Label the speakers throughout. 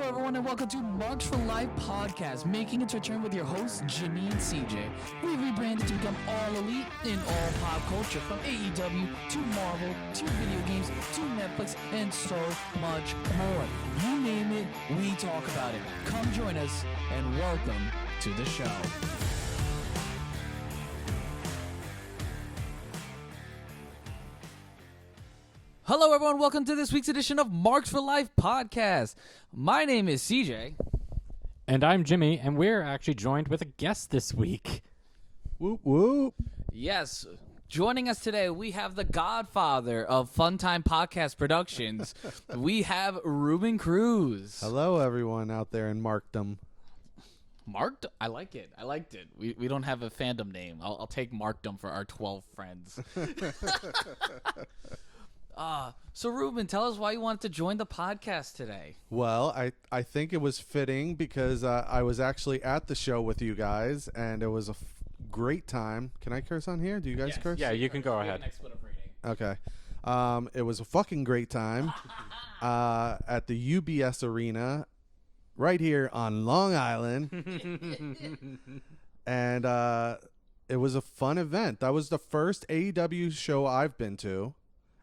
Speaker 1: everyone, and welcome to Marks for Life podcast, making its return with your hosts, Jimmy and CJ. We rebranded to become all elite in all pop culture, from AEW to Marvel to video games to Netflix and so much more. You name it, we talk about it. Come join us, and welcome to the show. Hello, everyone. Welcome to this week's edition of Marks for Life podcast. My name is CJ.
Speaker 2: And I'm Jimmy, and we're actually joined with a guest this week.
Speaker 3: Whoop, whoop.
Speaker 1: Yes, joining us today, we have the godfather of Funtime Podcast Productions. We have Reuben Cruz.
Speaker 3: Hello, everyone out there in Markdom.
Speaker 1: Marked? I like it. I liked it. We don't have a fandom name. I'll take Markdom for our 12 friends. So Reuben, tell us why you wanted to join the podcast today.
Speaker 3: Well, I think it was fitting because I was actually at the show with you guys, and it was a great time. Can I curse on here? Do you guys curse?
Speaker 2: Yeah, you can go ahead.
Speaker 3: Okay. It was a fucking great time at the UBS Arena right here on Long Island. And it was a fun event. That was the first AEW show I've been to.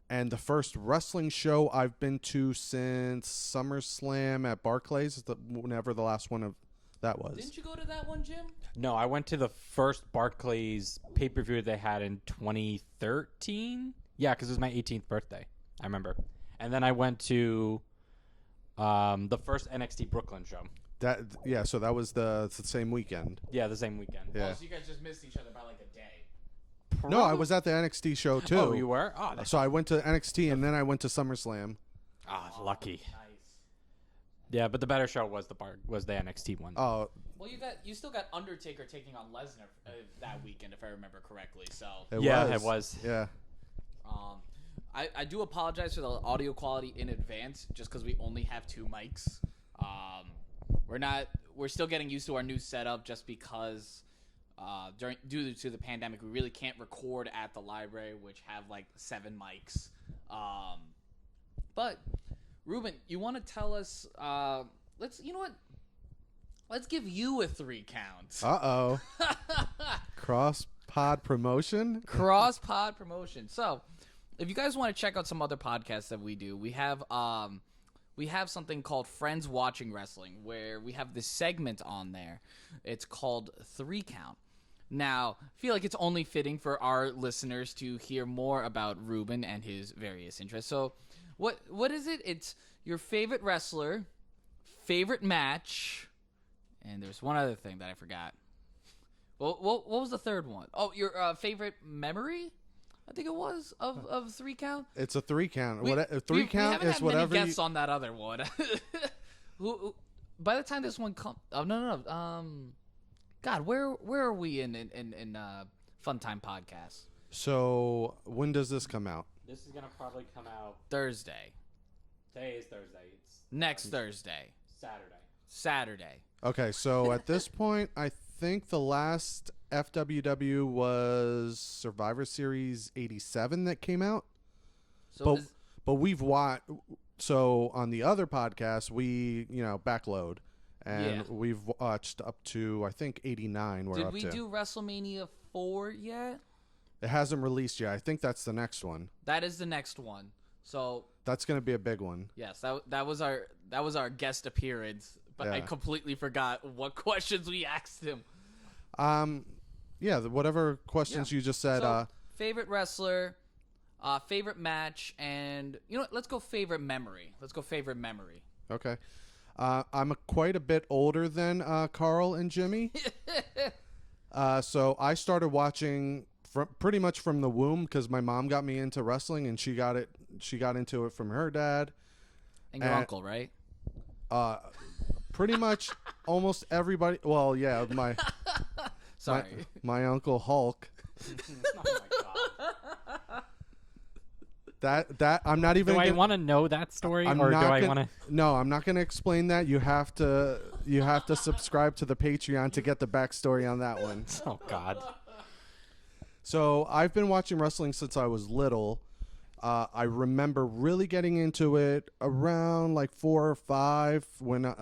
Speaker 3: And the first wrestling show I've been to since SummerSlam at Barclays, whenever the last one of that was.
Speaker 1: Didn't you go to that one, Jim?
Speaker 2: No, I went to the first Barclays pay-per-view they had in 2013. Yeah, because it was my 18th birthday. I remember. And then I went to the first NXT Brooklyn show.
Speaker 3: So that was the same weekend.
Speaker 2: Yeah, the same weekend.
Speaker 3: Yeah.
Speaker 1: Oh, so you guys just missed each other by like a day.
Speaker 3: No, I was at the NXT show too.
Speaker 2: Oh, you were? Oh,
Speaker 3: so I went to NXT and then I went to SummerSlam.
Speaker 2: Lucky.
Speaker 1: Nice.
Speaker 2: Yeah, but the better show was the NXT one.
Speaker 3: Oh.
Speaker 1: Well, you still got Undertaker taking on Lesnar that weekend, if I remember correctly. So
Speaker 2: It was.
Speaker 3: Yeah.
Speaker 1: I do apologize for the audio quality in advance, just because we only have two mics. We're still getting used to our new setup, just because due to the pandemic, we really can't record at the library, which have like 7 mics. But Reuben, you want to tell us? Let's give you a 3 count.
Speaker 3: Uh-oh. Cross pod promotion?
Speaker 1: Cross pod promotion. So, if you guys want to check out some other podcasts that we do, we have something called Friends Watching Wrestling, where we have this segment on there. It's called 3 Count. Now, I feel like it's only fitting for our listeners to hear more about Reuben and his various interests. So, what is it? It's your favorite wrestler, favorite match, and there's one other thing that I forgot. Well, what was the third one? Oh, your favorite memory? I think it was of 3 Count.
Speaker 3: It's a 3 count. 3 count
Speaker 1: we
Speaker 3: is
Speaker 1: haven't
Speaker 3: whatever.
Speaker 1: Had many guests on that other one. By the time this one comes, God, where are we in Funtime podcast?
Speaker 3: So when does this come out?
Speaker 2: This is gonna probably come out
Speaker 1: Thursday.
Speaker 2: Today is Thursday. It's
Speaker 1: Next Thursday. Saturday.
Speaker 3: Okay, so at this point, I think the last FWW was Survivor Series 87 that came out.
Speaker 1: So
Speaker 3: but we've watched. So on the other podcast, we backload, and we've watched up to I think 89.
Speaker 1: Did we do WrestleMania 4 yet?
Speaker 3: It hasn't released yet. I think that's the next one.
Speaker 1: That is the next one. So
Speaker 3: that's gonna be a big one.
Speaker 1: Yes, that was our guest appearance, but I completely forgot what questions we asked him.
Speaker 3: Whatever questions you just said.
Speaker 1: So, favorite wrestler, favorite match, and you know what? Let's go favorite memory.
Speaker 3: Okay. I'm quite a bit older than Carl and Jimmy. So I started watching pretty much from the womb because my mom got me into wrestling, and she got into it from her dad.
Speaker 1: And your uncle, right?
Speaker 3: Pretty much almost everybody. Well, yeah,
Speaker 1: Sorry.
Speaker 3: my uncle Hulk.
Speaker 2: Oh my God.
Speaker 3: That I'm not even.
Speaker 2: Do I want to know that story, or do I want to?
Speaker 3: No, I'm not going to explain that. You have to subscribe to the Patreon to get the backstory on that one.
Speaker 2: Oh God.
Speaker 3: So I've been watching wrestling since I was little, I remember really getting into it around like 4 or 5 when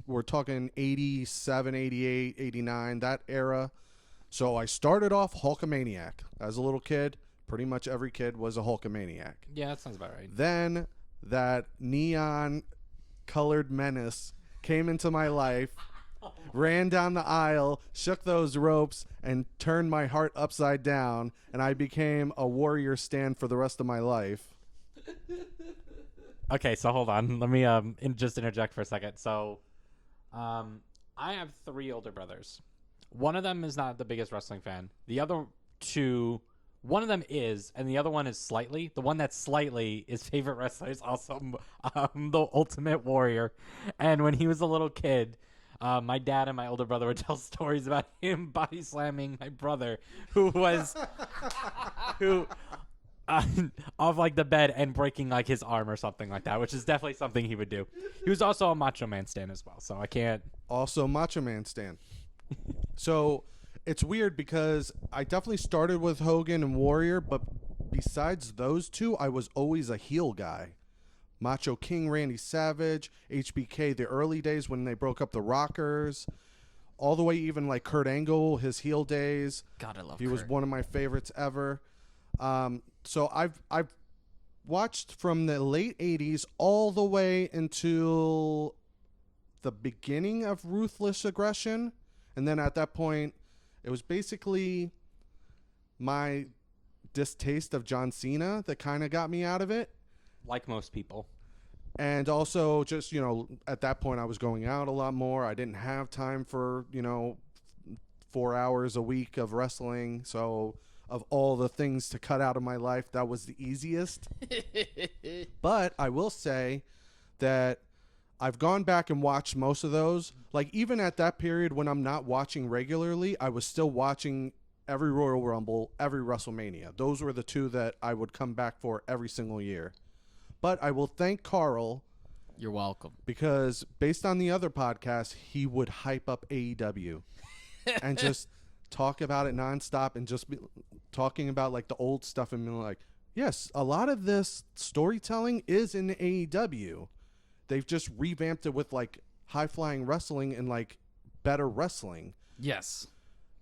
Speaker 3: we're talking 87, 88, 89, that era. So I started off Hulkamaniac as a little kid. Pretty much every kid was a Hulkamaniac.
Speaker 2: Yeah, that sounds about right.
Speaker 3: Then that neon colored menace came into my life, ran down the aisle, shook those ropes, and turned my heart upside down, and I became a Warrior stan for the rest of my life.
Speaker 2: Okay, so hold on. Let me just interject for a second. So, I have 3 older brothers. One of them is not the biggest wrestling fan. The other 2, one of them is, and the other one is slightly. The one that's slightly, his favorite wrestler is also the Ultimate Warrior. And when he was a little kid, my dad and my older brother would tell stories about him body slamming my brother, who was off like the bed and breaking like his arm or something like that, which is definitely something he would do. He was also a Macho Man stan as well, so I can't.
Speaker 3: Also Macho Man stan. So it's weird because I definitely started with Hogan and Warrior, but besides those 2, I was always a heel guy. Macho King, Randy Savage, HBK, the early days when they broke up the Rockers, all the way even like Kurt Angle, his heel days.
Speaker 1: God, I love
Speaker 3: He
Speaker 1: Kurt.
Speaker 3: was one of my favorites ever. So I've watched from the late 80s all the way until the beginning of Ruthless Aggression. And then at that point, it was basically my distaste of John Cena that kind of got me out of it.
Speaker 2: Like most people.
Speaker 3: And also just, at that point I was going out a lot more. I didn't have time for, 4 hours a week of wrestling. So of all the things to cut out of my life, that was the easiest. But I will say that I've gone back and watched most of those. Like even at that period when I'm not watching regularly, I was still watching every Royal Rumble, every WrestleMania. Those were the 2 that I would come back for every single year. But I will thank Carl.
Speaker 1: You're welcome.
Speaker 3: Because based on the other podcast, he would hype up AEW and just talk about it nonstop and just be talking about like the old stuff and being like, yes, a lot of this storytelling is in AEW. They've just revamped it with like high flying wrestling and like better wrestling.
Speaker 1: Yes.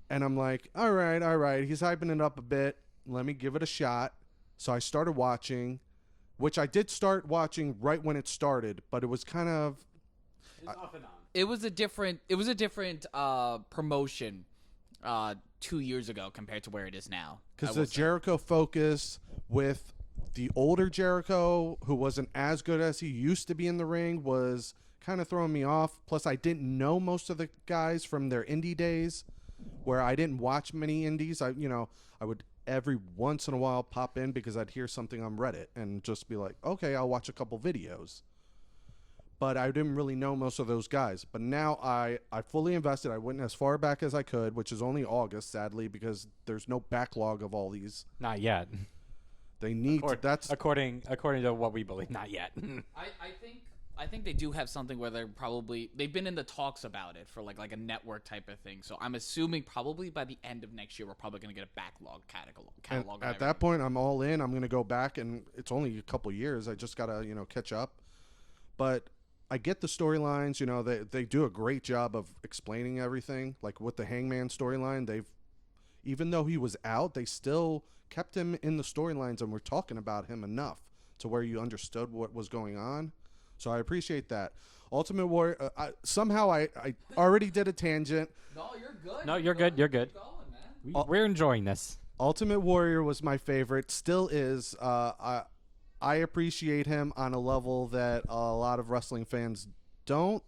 Speaker 3: And I'm like, all right. He's hyping it up a bit. Let me give it a shot. So I started watching, which I did start watching right when it started, but it was kind of
Speaker 2: Off and on.
Speaker 1: It was a different promotion 2 years ago compared to where it is now.
Speaker 3: because the Jericho focus with the older Jericho, who wasn't as good as he used to be in the ring, was kind of throwing me off. Plus, I didn't know most of the guys from their indie days, where I didn't watch many indies. I would every once in a while pop in because I'd hear something on Reddit and just be like, okay, I'll watch a couple videos. But I didn't really know most of those guys. But now I fully invested. I went as far back as I could, which is only August, sadly, because there's no backlog of all these.
Speaker 2: Not yet.
Speaker 3: They need that's
Speaker 2: according to what we believe. Not yet.
Speaker 1: I think they do have something where they've been in the talks about it for like a network type of thing. So I'm assuming probably by the end of next year we're probably going to get a backlog catalog.
Speaker 3: At that point, I'm all in. I'm going to go back, and it's only a couple years. I just got to catch up. But I get the storylines. They do a great job of explaining everything. Like with the Hangman storyline, even though he was out, they still kept him in the storylines and were talking about him enough to where you understood what was going on. So I appreciate that. Ultimate Warrior, somehow I already did a tangent.
Speaker 1: No, you're good.
Speaker 2: No, you're good. You're good.
Speaker 1: Keep going, man.
Speaker 2: We're enjoying this.
Speaker 3: Ultimate Warrior was my favorite. Still is. I appreciate him on a level that a lot of wrestling fans don't,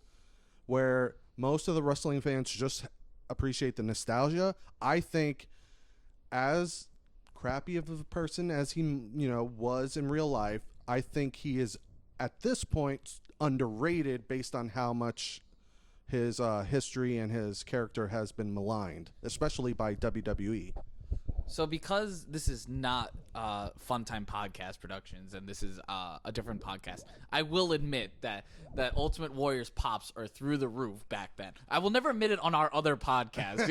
Speaker 3: where most of the wrestling fans just appreciate the nostalgia. I think as crappy of a person as he was in real life, I think he is at this point underrated based on how much his history and his character has been maligned, especially by WWE.
Speaker 1: So because this is not Funtime Podcast Productions and this is a different podcast, I will admit that Ultimate Warrior's pops are through the roof back then. I will never admit it on our other podcast.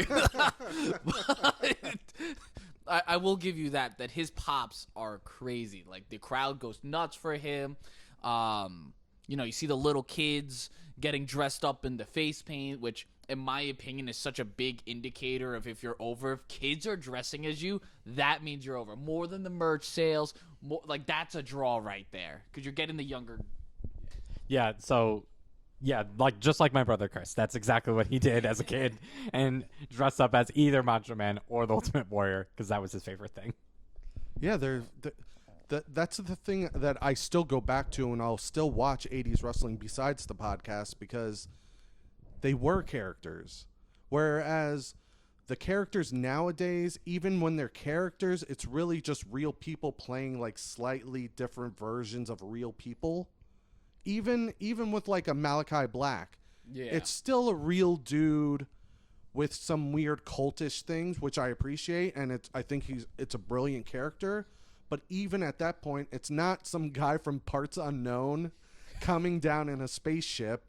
Speaker 1: I will give you that his pops are crazy. Like the crowd goes nuts for him. You see the little kids getting dressed up in the face paint, which in my opinion is such a big indicator of if you're over. If kids are dressing as you, that means you're over. More than the merch sales, like that's a draw right there because you're getting the younger.
Speaker 2: Yeah, so like just like my brother Chris, that's exactly what he did as a kid, and dressed up as either Macho Man or the Ultimate Warrior because that was his favorite thing.
Speaker 3: Yeah, that's the thing that I still go back to, and I'll still watch 80s wrestling besides the podcast because they were characters. Whereas the characters nowadays, even when they're characters, it's really just real people playing like slightly different versions of real people. Even with like a Malachi Black, it's still a real dude with some weird cultish things, which I appreciate, and I think it's a brilliant character. But even at that point, it's not some guy from Parts Unknown coming down in a spaceship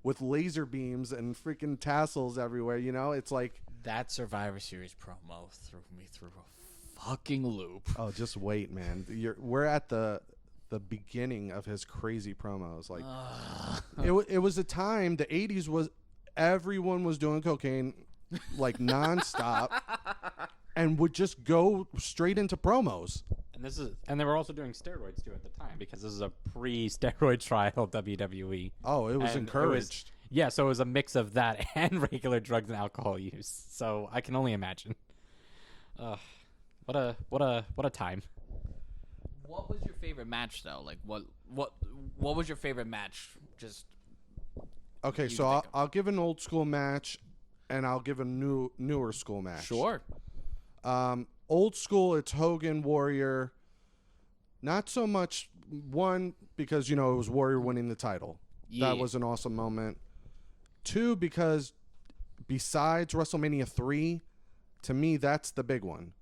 Speaker 3: with laser beams and freaking tassels everywhere. It's like
Speaker 1: that Survivor Series promo threw me through a fucking loop.
Speaker 3: Oh, just wait, man. We're at the beginning of his crazy promos. Like it was a time, the 80s was, everyone was doing cocaine like nonstop and would just go straight into promos.
Speaker 2: And they were also doing steroids too at the time because this is a pre-steroid trial WWE.
Speaker 3: Oh, it was encouraged.
Speaker 2: So it was a mix of that and regular drugs and alcohol use. So I can only imagine. What a time.
Speaker 1: What was your favorite match though? Like what was your favorite match? Just
Speaker 3: okay, so I'll give an old school match, and I'll give a newer school match.
Speaker 1: Sure.
Speaker 3: Old school, it's Hogan Warrior. Not so much one because it was Warrior winning the title. Yeah. That was an awesome moment. Two, because besides WrestleMania 3, to me that's the big one.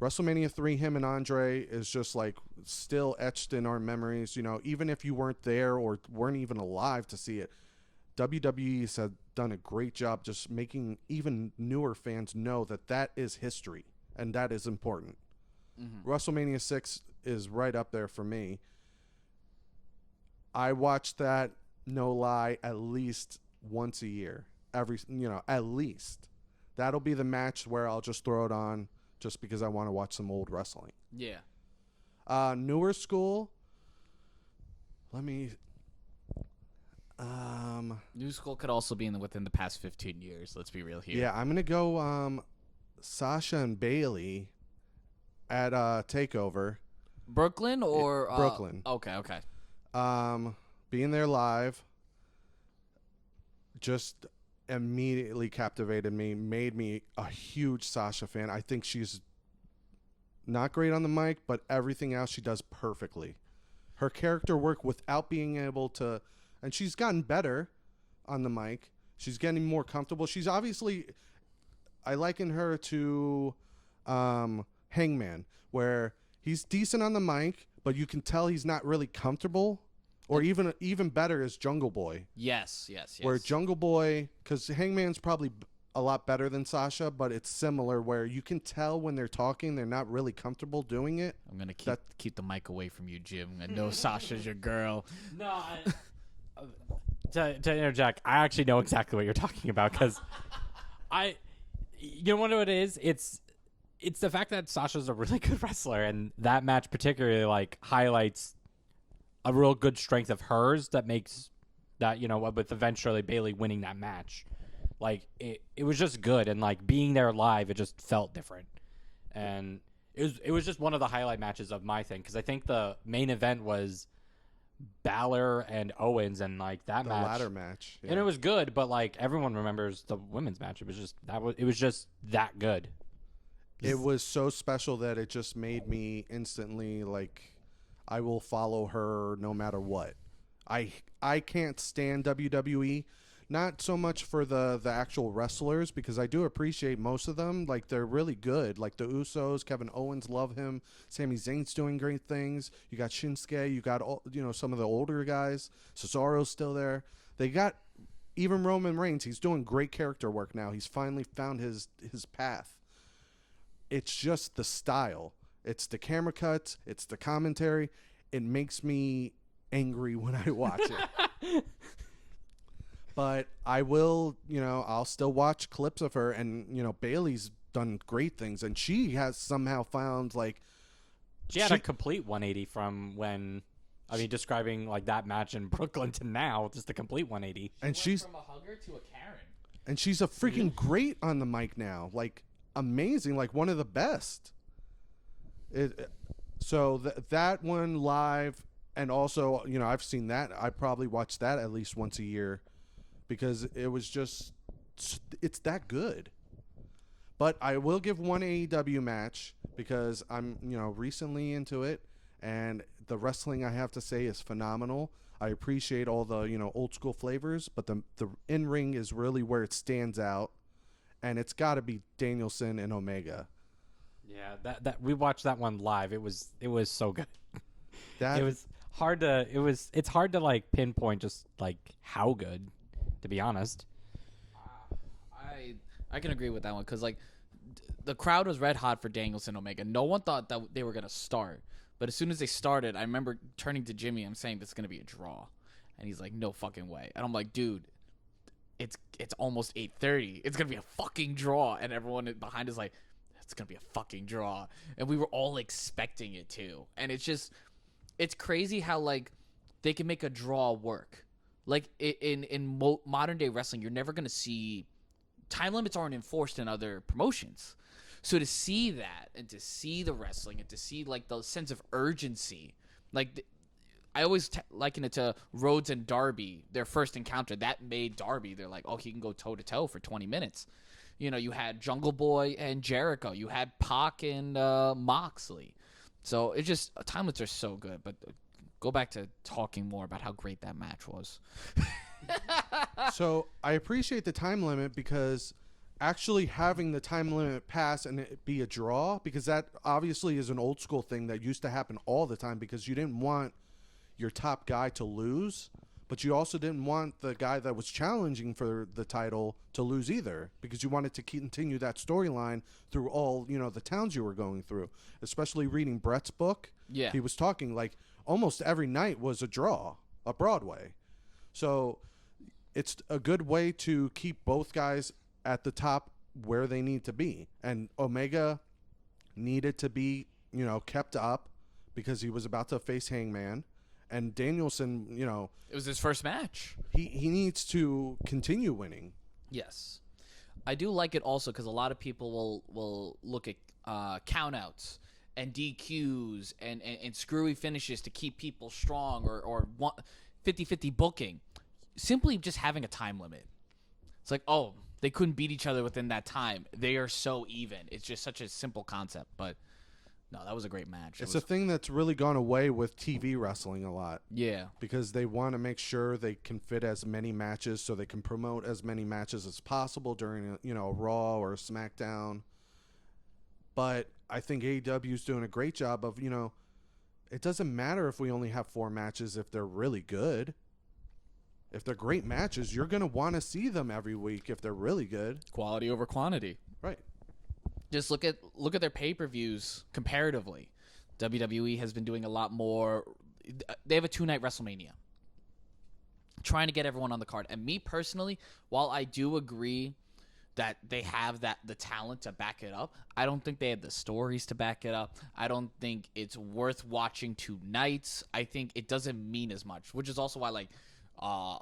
Speaker 3: WrestleMania 3, him and Andre is just like still etched in our memories. Even if you weren't there or weren't even alive to see it, WWE has done a great job just making even newer fans know that is history and that is important. Mm-hmm. WrestleMania 6 is right up there for me. I watch that, no lie, at least once a year. At least. That'll be the match where I'll just throw it on just because I want to watch some old wrestling.
Speaker 1: Yeah.
Speaker 3: Newer school. Let me.
Speaker 1: New school could also be within the past 15 years. Let's be real here.
Speaker 3: Yeah, I'm gonna go. Sasha and Bailey at Takeover.
Speaker 1: Brooklyn or
Speaker 3: Brooklyn.
Speaker 1: Okay.
Speaker 3: Being there live just immediately captivated me, made me a huge Sasha fan. I think she's not great on the mic, but everything else she does perfectly. Her character work without being able to, and she's gotten better on the mic. She's getting more comfortable. She's obviously, I liken her to Hangman, where he's decent on the mic, but you can tell he's not really comfortable. Or even better is Jungle Boy.
Speaker 1: Yes.
Speaker 3: Where Jungle Boy, because Hangman's probably a lot better than Sasha, but it's similar where you can tell when they're talking, they're not really comfortable doing it.
Speaker 1: I'm going to keep the mic away from you, Jim. I know Sasha's your girl.
Speaker 2: No, to interject, I actually know exactly what you're talking about because you know what it is? It's the fact that Sasha's a really good wrestler, and that match particularly highlights a real good strength of hers that makes that, with eventually Bailey winning that match. It was just good, and being there live, it just felt different. And it was just one of the highlight matches of my thing, because I think the main event was Balor and Owens, and that match.
Speaker 3: The ladder match. Yeah.
Speaker 2: And it was good, but everyone remembers the women's match. It was just that good.
Speaker 3: It was so special that it just made me instantly I will follow her no matter what. I can't stand WWE, not so much for the actual wrestlers, because I do appreciate most of them. They're really good. The Usos, Kevin Owens, love him. Sami Zayn's doing great things. You got Shinsuke. You got some of the older guys. Cesaro's still there. They got even Roman Reigns. He's doing great character work now. He's finally found his path. It's just the style. It's the camera cuts. It's the commentary. It makes me angry when I watch it. But I will, I'll still watch clips of her. And, Bailey's done great things. And she has somehow found, like...
Speaker 2: She had a complete 180 from when... describing like that match in Brooklyn to now, just a complete 180.
Speaker 1: And she's from a hugger to a Karen.
Speaker 3: And she's a freaking great on the mic now. Like, amazing. Like, one of the best. So that one live, and also, I've seen that. I probably watch that at least once a year because it was just, it's that good. But I will give one AEW match because I'm, recently into it, and the wrestling, I have to say, is phenomenal. I appreciate all the, old school flavors, but the in-ring is really where it stands out, and it's got to be Danielson and Omega.
Speaker 2: Yeah, that we watched that one live. It was so good. It's hard to like pinpoint just like how good, to be honest.
Speaker 1: I can agree with that one because like the crowd was red hot for Danielson Omega. No one thought that they were gonna start, but as soon as they started, I remember turning to Jimmy. I'm saying this is gonna be a draw, and he's like, "No fucking way." And I'm like, "Dude, it's almost 8:30. It's gonna be a fucking draw." And everyone behind is like, "It's gonna be a fucking draw," and we were all expecting it too. And it's crazy how like they can make a draw work. Like in modern day wrestling, you're never gonna see time limits aren't enforced in other promotions. So to see that and to see the wrestling and to see like the sense of urgency, like I always liken it to Rhodes and Darby, their first encounter. That made Darby, they're like, oh, he can go toe to toe for 20 minutes. You had Jungle Boy and Jericho. You had Pac and Moxley. So it's just time limits are so good. But go back to talking more about how great that match was.
Speaker 3: So I appreciate the time limit because actually having the time limit pass and it be a draw, because that obviously is an old school thing that used to happen all the time because you didn't want your top guy to lose, but you also didn't want the guy that was challenging for the title to lose either because you wanted to continue that storyline through all, the towns you were going through, especially reading Brett's book.
Speaker 1: Yeah.
Speaker 3: He was talking like almost every night was a draw, a Broadway. So it's a good way to keep both guys at the top where they need to be. And Omega needed to be, kept up because he was about to face Hangman. And Danielson,
Speaker 1: it was his first match.
Speaker 3: He needs to continue winning.
Speaker 1: Yes. I do like it also because a lot of people will look at countouts and DQs and screwy finishes to keep people strong or 50-50 booking. Simply just having a time limit. It's like, oh, they couldn't beat each other within that time. They are so even. It's just such a simple concept. But, no, that was a great match.
Speaker 3: It's a thing that's really gone away with TV wrestling a lot.
Speaker 1: Yeah.
Speaker 3: Because they want to make sure they can fit as many matches so they can promote as many matches as possible during, a Raw or a SmackDown. But I think AEW is doing a great job of, it doesn't matter if we only have 4 matches if they're really good. If they're great matches, you're going to want to see them every week if they're really good.
Speaker 1: Quality over quantity.
Speaker 3: Right.
Speaker 1: Just look at their pay-per-views comparatively. WWE has been doing a lot more. They have a 2-night WrestleMania. Trying to get everyone on the card. And me personally, while I do agree that they have the talent to back it up, I don't think they have the stories to back it up. I don't think it's worth watching 2 nights. I think it doesn't mean as much, which is also why, like,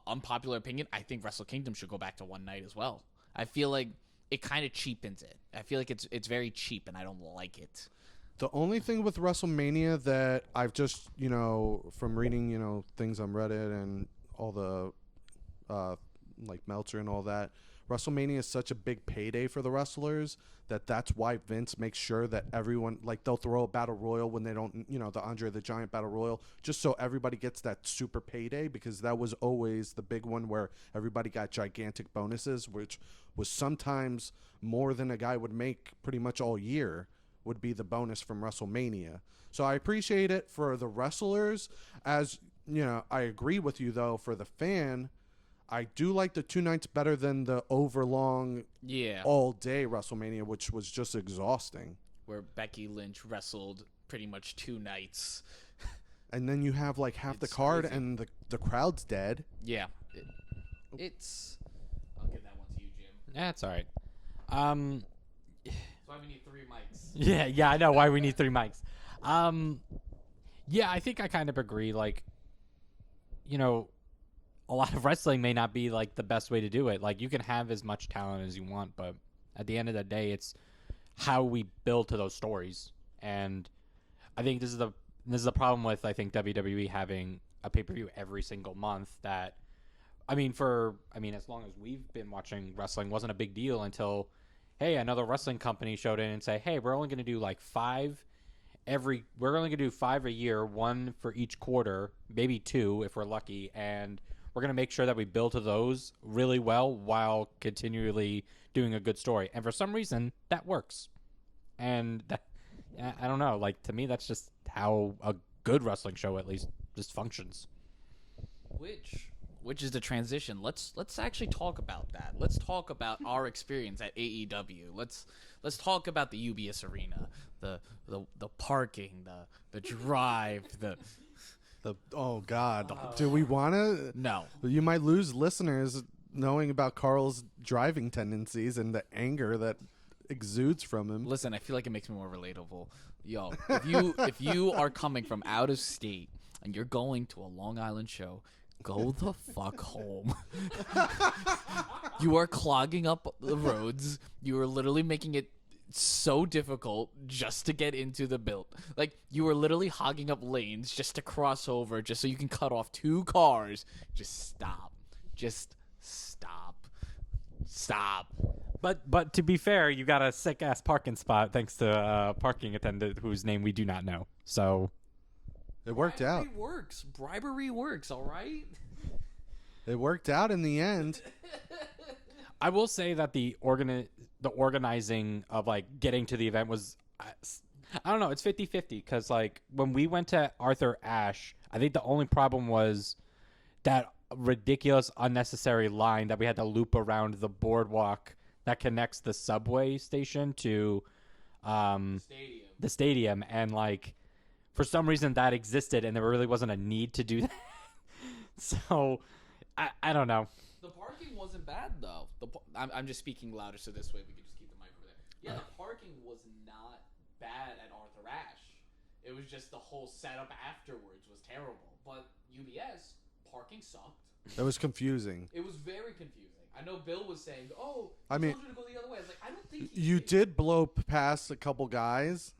Speaker 1: unpopular opinion, I think Wrestle Kingdom should go back to 1 night as well. I feel like it kind of cheapens it. I feel like it's very cheap, and I don't like it.
Speaker 3: The only thing with WrestleMania that I've just, from reading, things on Reddit and all the, like Meltzer and all that, WrestleMania is such a big payday for the wrestlers that's why Vince makes sure that everyone, like, they'll throw a battle royal when they don't, the Andre the Giant battle royal, just so everybody gets that super payday, because that was always the big one where everybody got gigantic bonuses, which was sometimes more than a guy would make pretty much all year would be the bonus from WrestleMania. So I appreciate it for the wrestlers. As, I agree with you, though, for the fan, I do like the 2 nights better than the overlong, all-day WrestleMania, which was just exhausting.
Speaker 1: where Becky Lynch wrestled pretty much 2 nights.
Speaker 3: And then you have like half the
Speaker 1: It's
Speaker 3: card
Speaker 1: crazy.
Speaker 3: and the crowd's dead.
Speaker 1: Yeah. It's... I'll give that one to you, Jim.
Speaker 2: Yeah, it's all right.
Speaker 1: That's why we need 3 mics.
Speaker 2: Yeah, I know why we need 3 mics. Yeah, I think I kind of agree. Like, you know, a lot of wrestling may not be like the best way to do it. Like, you can have as much talent as you want, but at the end of the day, it's how we build to those stories. And I think this is the problem with, I think, WWE having a pay-per-view every single month. That as long as we've been watching wrestling, wasn't a big deal until, hey, another wrestling company showed in and say, hey, we're only going to do like 5 we're only going to do 5 a year, 1 for each quarter, maybe 2 if we're lucky, and we're going to make sure that we build to those really well while continually doing a good story. And for some reason, that works. And that, I don't know, like, to me, that's just how a good wrestling show at least just functions.
Speaker 1: Which is the transition. Let's actually talk about that. Let's talk about our experience at AEW. Let's talk about the UBS arena, the parking, the drive,
Speaker 3: Oh God, do we want to?
Speaker 1: No.
Speaker 3: You might lose listeners knowing about Carl's driving tendencies and the anger that exudes from him.
Speaker 1: Listen, I feel like it makes me more relatable. Yo, if you are coming from out of state and you're going to a Long Island show, go the fuck home. You are clogging up the roads. You are literally making it so difficult just to get into the build. Like, you are literally hogging up lanes just to cross over, just so you can cut off 2 cars. Just stop. Just stop. Stop.
Speaker 2: But to be fair, you got a sick ass parking spot thanks to a parking attendant whose name we do not know. So
Speaker 3: It worked out.
Speaker 1: Bribery works, all right?
Speaker 3: It worked out in the end.
Speaker 2: I will say that the organizing of like getting to the event was, I don't know, it's 50-50 because like when we went to Arthur Ashe, I think the only problem was that ridiculous unnecessary line that we had to loop around the boardwalk that connects the subway station to the stadium, and like for some reason that existed and there really wasn't a need to do that. So I don't know.
Speaker 1: The parking wasn't bad though. I'm just speaking louder so this way we can just keep the mic over there. Yeah, the parking was not bad at Arthur Ashe. It was just the whole setup afterwards was terrible. But UBS, parking sucked.
Speaker 3: It was confusing.
Speaker 1: It was very confusing. I know Bill was saying, "Oh,
Speaker 3: I mean,
Speaker 1: told you to go the other way." I was like, "I don't think
Speaker 3: you did blow past a couple guys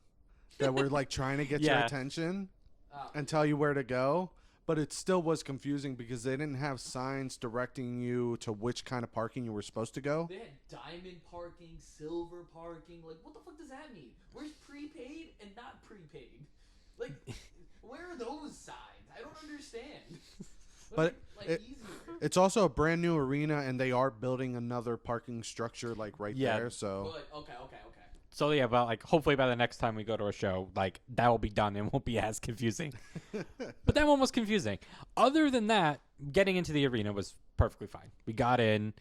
Speaker 3: that were like trying to get your attention and tell you where to go, but it still was confusing because they didn't have signs directing you to which kind of parking you were supposed to go.
Speaker 1: They had diamond parking, silver parking. Like, what the fuck does that mean? Where's prepaid and not prepaid? Like, where are those signs? I don't understand.
Speaker 3: But
Speaker 1: easier.
Speaker 3: it's also a brand new arena, and they are building another parking structure like right there. So
Speaker 1: Good. Okay.
Speaker 2: So yeah, but like hopefully by the next time we go to a show, like that will be done and won't be as confusing. But that one was confusing. Other than that, getting into the arena was perfectly fine. We got in.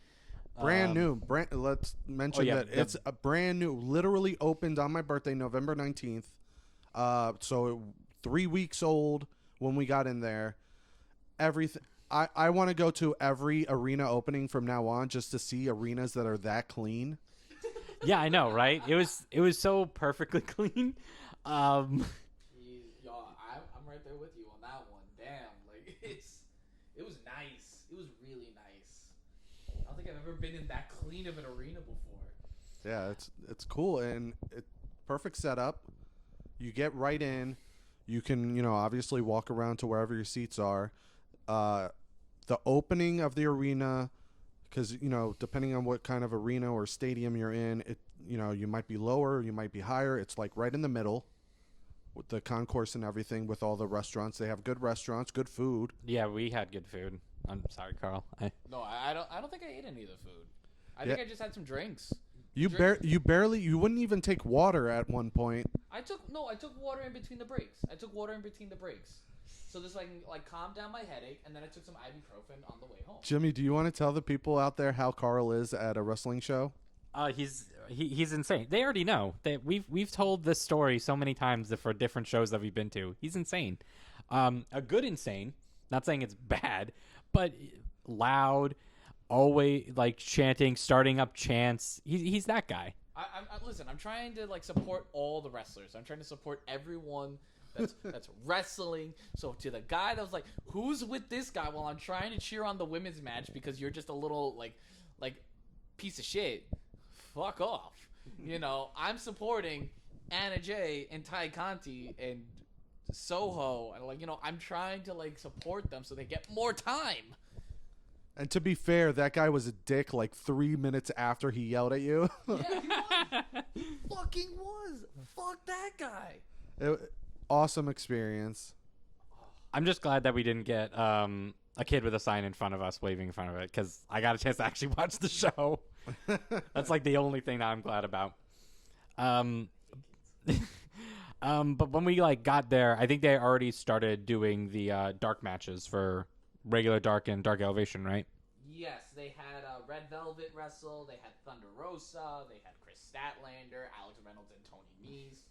Speaker 3: Brand new. Let's mention that it's a brand new. Literally opened on my birthday, November 19th. So 3 weeks old when we got in there. Everything. I want to go to every arena opening from now on just to see arenas that are that clean.
Speaker 2: Yeah, I know, right? It was so perfectly clean.
Speaker 1: Y'all, I'm right there with you on that one. Damn, like it was nice. It was really nice. I don't think I've ever been in that clean of an arena before.
Speaker 3: Yeah, it's cool and perfect setup. You get right in. You can, obviously walk around to wherever your seats are. The opening of the arena, because depending on what kind of arena or stadium you're in, you might be lower, you might be higher. It's like right in the middle with the concourse and everything, with all the restaurants. They have good restaurants, good food.
Speaker 2: Yeah, we had good food. I'm sorry, Carl.
Speaker 1: No, I don't think I ate any of the food. I think I just had some drinks.
Speaker 3: You wouldn't even take water at one point.
Speaker 1: I took water in between the breaks. So this I can calm down my headache, and then I took some ibuprofen on the way home.
Speaker 3: Jimmy, do you want to tell the people out there how Carl is at a wrestling show?
Speaker 2: He's insane. They already know that we've told this story so many times for different shows that we've been to. He's insane, a good insane. Not saying it's bad, but loud, always like chanting, starting up chants. He's that guy.
Speaker 1: Listen, I'm trying to like support all the wrestlers. I'm trying to support everyone that's wrestling. So to the guy that was like, who's with this guy? While I'm trying to cheer on the women's match because you're just a little like piece of shit. Fuck off. You know, I'm supporting Anna Jay and Ty Conti and Soho, and like, you know, I'm trying to like support them so they get more time.
Speaker 3: And to be fair, that guy was a dick like 3 minutes after he yelled at you.
Speaker 1: Yeah, he was. He fucking was. Fuck that guy.
Speaker 3: Awesome experience.
Speaker 2: I'm just glad that we didn't get a kid with a sign in front of us waving in front of it, because I got a chance to actually watch the show. That's like the only thing that I'm glad about. But when we like got there, I think they already started doing the dark matches for regular dark and dark elevation, right?
Speaker 1: Yes, they had Red Velvet wrestle. They had Thunder Rosa. They had Chris Statlander, Alex Reynolds, and Tony Nese.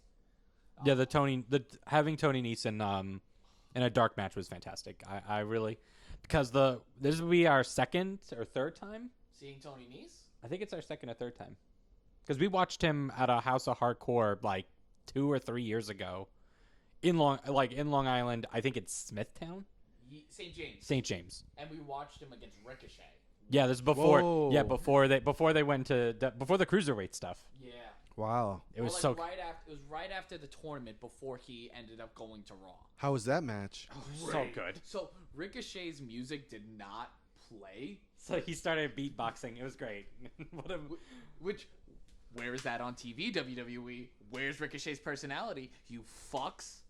Speaker 2: Yeah, having Tony Nese in a dark match was fantastic. I really, because this will be our second or third time
Speaker 1: seeing Tony Nese.
Speaker 2: I think it's our second or third time, because we watched him at a House of Hardcore like 2 or 3 years ago in Long Island. I think it's Smithtown. St. James.
Speaker 1: And we watched him against Ricochet.
Speaker 2: Yeah, this is before.
Speaker 3: Whoa.
Speaker 2: Yeah, before they went to before the cruiserweight stuff.
Speaker 1: Yeah.
Speaker 3: Wow.
Speaker 2: It was
Speaker 1: It was right after the tournament before he ended up going to Raw.
Speaker 3: How was that match?
Speaker 2: So good.
Speaker 1: So Ricochet's music did not play.
Speaker 2: So he started beatboxing. It was great.
Speaker 1: Where is that on TV, WWE? Where's Ricochet's personality? You fucks.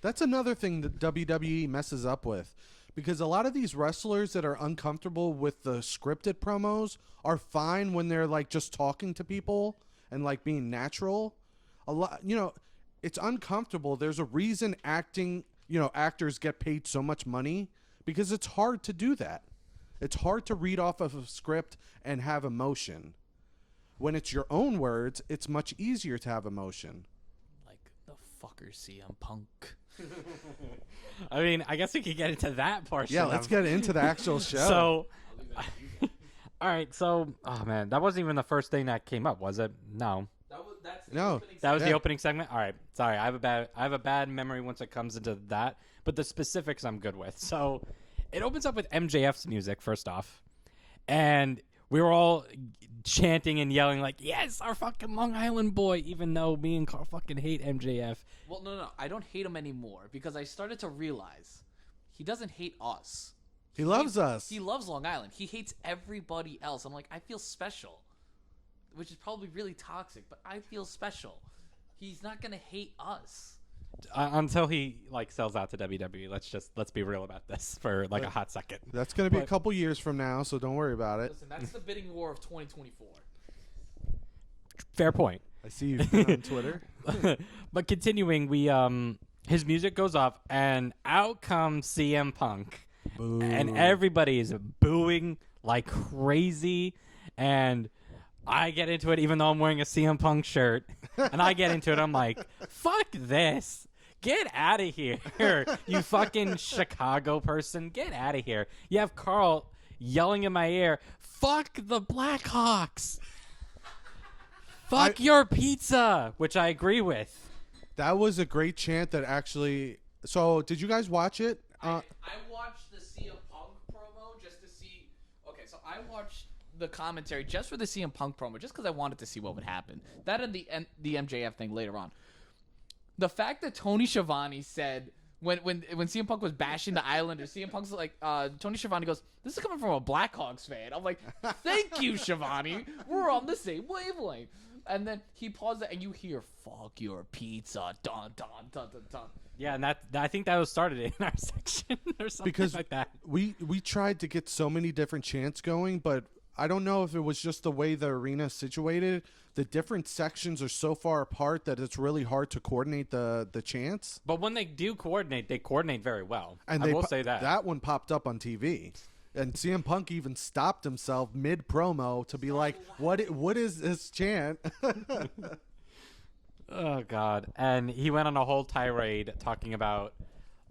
Speaker 3: That's another thing that WWE messes up with, because a lot of these wrestlers that are uncomfortable with the scripted promos are fine when they're like just talking to people and like being natural. A lot, it's uncomfortable. There's a reason actors get paid so much money, because it's hard to do that. It's hard to read off of a script and have emotion. When it's your own words, it's much easier to have emotion.
Speaker 1: Like the fucker CM Punk.
Speaker 2: I mean, I guess we could get into that portion.
Speaker 3: Yeah, let's get into the actual show.
Speaker 2: So, all right. So, oh man, that wasn't even the first thing that came up, was it? No.
Speaker 1: That
Speaker 2: was the opening segment. All right. Sorry, I have a bad memory once it comes into that, but the specifics I'm good with. So, it opens up with MJF's music first off, and we were all chanting and yelling like, "Yes, our fucking Long Island boy!" Even though me and Carl fucking hate MJF.
Speaker 1: Well, no, I don't hate him anymore, because I started to realize he doesn't hate us.
Speaker 3: He loves us.
Speaker 1: He loves Long Island. He hates everybody else. I'm like, I feel special, which is probably really toxic, but I feel special. He's not gonna hate us
Speaker 2: until he like sells out to WWE. Let's be real about this for like a hot second.
Speaker 3: That's going to be a couple years from now, so don't worry about it.
Speaker 1: Listen, that's the bidding war of 2024.
Speaker 2: Fair point.
Speaker 3: I see you've been on Twitter.
Speaker 2: But continuing, his music goes off, and out comes CM Punk.
Speaker 3: Boo.
Speaker 2: And everybody is booing like crazy, and I get into it even though I'm wearing a CM Punk shirt, and I get into it. I'm like, fuck this. Get out of here, you fucking Chicago person. Get out of here. You have Carl yelling in my ear, fuck the Blackhawks. Fuck your pizza, which I agree with.
Speaker 3: That was a great chant that actually... So, did you guys watch it?
Speaker 1: I watched the CM Punk promo just to see... Okay, so I watched the commentary just for the CM Punk promo, just because I wanted to see what would happen. That and the MJF thing later on. The fact that Tony Schiavone said... When CM Punk was bashing the Islanders, CM Punk's like, Tony Schiavone goes, "This is coming from a Blackhawks fan." I'm like, thank you, Schiavone. We're on the same wavelength. And then he paused it, and you hear, "Fuck your pizza." Dun, dun, dun, dun, dun.
Speaker 2: Yeah, and I think that was started in our section or something
Speaker 3: Because
Speaker 2: like that.
Speaker 3: We tried to get so many different chants going, but I don't know if it was just the way the arena is situated. The different sections are so far apart that it's really hard to coordinate the chants.
Speaker 2: But when they do coordinate, they coordinate very well.
Speaker 3: And
Speaker 2: I will say that.
Speaker 3: That one popped up on TV. And CM Punk even stopped himself mid promo to be like, "What is this chant?"
Speaker 2: Oh God! And he went on a whole tirade talking about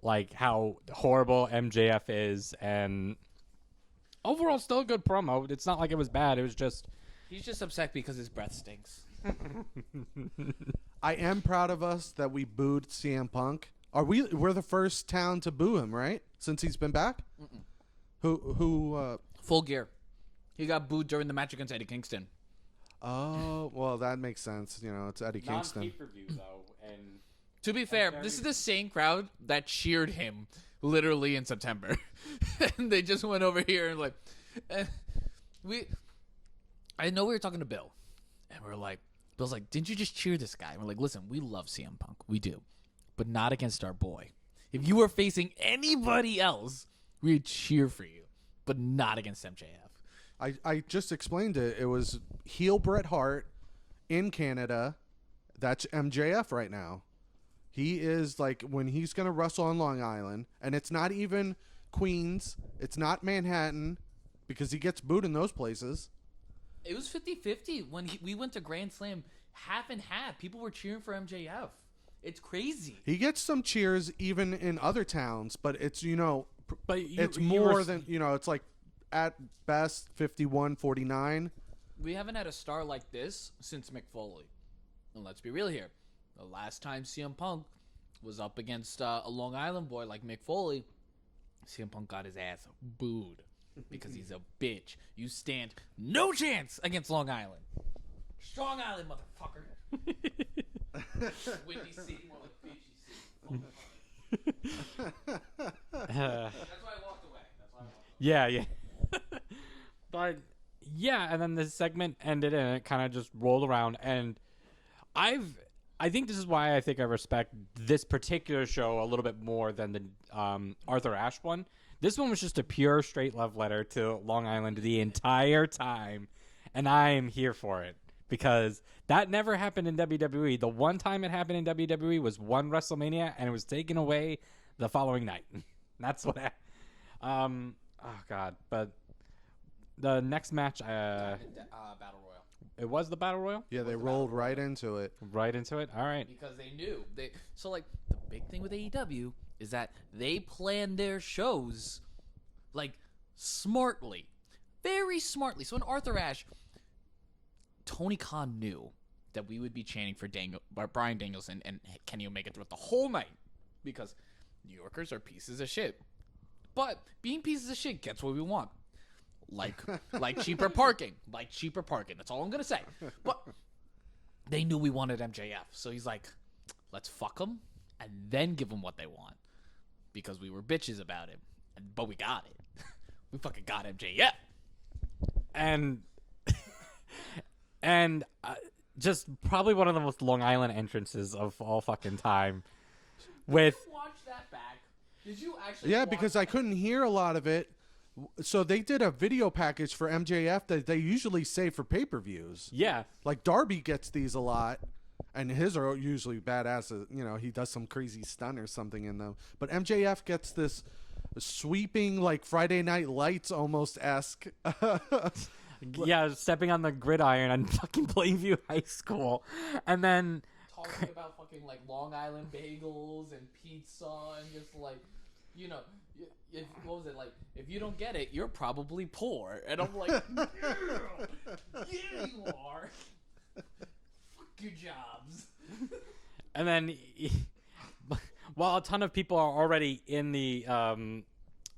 Speaker 2: like how horrible MJF is, and overall still a good promo. It's not like it was bad. It was just
Speaker 1: He's just upset because his breath stinks.
Speaker 3: I am proud of us that we booed CM Punk. We're the first town to boo him, right? Since he's been back.
Speaker 1: Mm-mm.
Speaker 3: Who?
Speaker 1: Full Gear. He got booed during the match against Eddie Kingston.
Speaker 3: Oh, well, that makes sense. You know, it's Eddie Kingston.
Speaker 2: non-pay-per-view though, and
Speaker 1: To be fair, this is the same crowd that cheered him literally in September. And they just went over here and like, I know we were talking to Bill, and we're like, Bill's like, didn't you just cheer this guy? And we're like, listen, we love CM Punk. We do. But not against our boy. If you were facing anybody else, we'd cheer for you. But not against MJF.
Speaker 3: I just explained it. It was heel Bret Hart in Canada. That's MJF right now. He is like when he's going to wrestle on Long Island, and it's not even Queens. It's not Manhattan because he gets booed in those places.
Speaker 1: It was 50-50 when we went to Grand Slam, half and half. People were cheering for MJF. It's crazy.
Speaker 3: He gets some cheers even in other towns, but it's,
Speaker 2: but
Speaker 3: it's more than, it's like at best 51-49.
Speaker 1: We haven't had a star like this since Mick Foley. And let's be real here. The last time CM Punk was up against a Long Island boy like Mick Foley, CM Punk got his ass booed because he's a bitch. You stand no chance against Long Island. Strong Island, motherfucker. Windy City, more like Beachy City. That's why I walked away.
Speaker 2: Yeah. But yeah, and then the segment ended and it kind of just rolled around, and I think this is why I think I respect this particular show a little bit more than the Arthur Ashe one. This one was just a pure straight love letter to Long Island the entire time, and I am here for it because that never happened in WWE. The one time it happened in WWE was one WrestleMania, and it was taken away the following night. That's what oh God. But the next match,
Speaker 1: Battle Royal.
Speaker 2: it was the Battle Royal?
Speaker 3: Yeah, they rolled right into it.
Speaker 2: Right into it? All right.
Speaker 1: Because they knew. So, like, the big thing with AEW is that they plan their shows, like, smartly. Very smartly. So in Arthur Ashe, Tony Khan knew that we would be chanting for Bryan Danielson and Kenny Omega throughout the whole night. Because New Yorkers are pieces of shit. But being pieces of shit gets what we want. Like cheaper parking. Like cheaper parking. That's all I'm going to say. But they knew we wanted MJF. So he's like, let's fuck them and then give them what they want. Because we were bitches about it. But we got it. We fucking got MJF.
Speaker 2: And just probably one of the most Long Island entrances of all fucking time. With
Speaker 1: Did you watch that back? Did you actually
Speaker 3: Yeah,
Speaker 1: watch
Speaker 3: because I couldn't hear a lot of it. So they did a video package for MJF that they usually save for pay-per-views.
Speaker 2: yeah,
Speaker 3: Like Darby gets these a lot, and his are usually badass. He does some crazy stunt or something in them. But MJF gets this sweeping, like Friday Night Lights almost-esque.
Speaker 2: yeah, stepping on the gridiron on fucking Plainview High School, and then
Speaker 1: talking about fucking like Long Island bagels and pizza and just like, what was it like? If you don't get it, you're probably poor. And I'm like, yeah, you are. Fuck your jobs.
Speaker 2: and then while a ton of people are already in the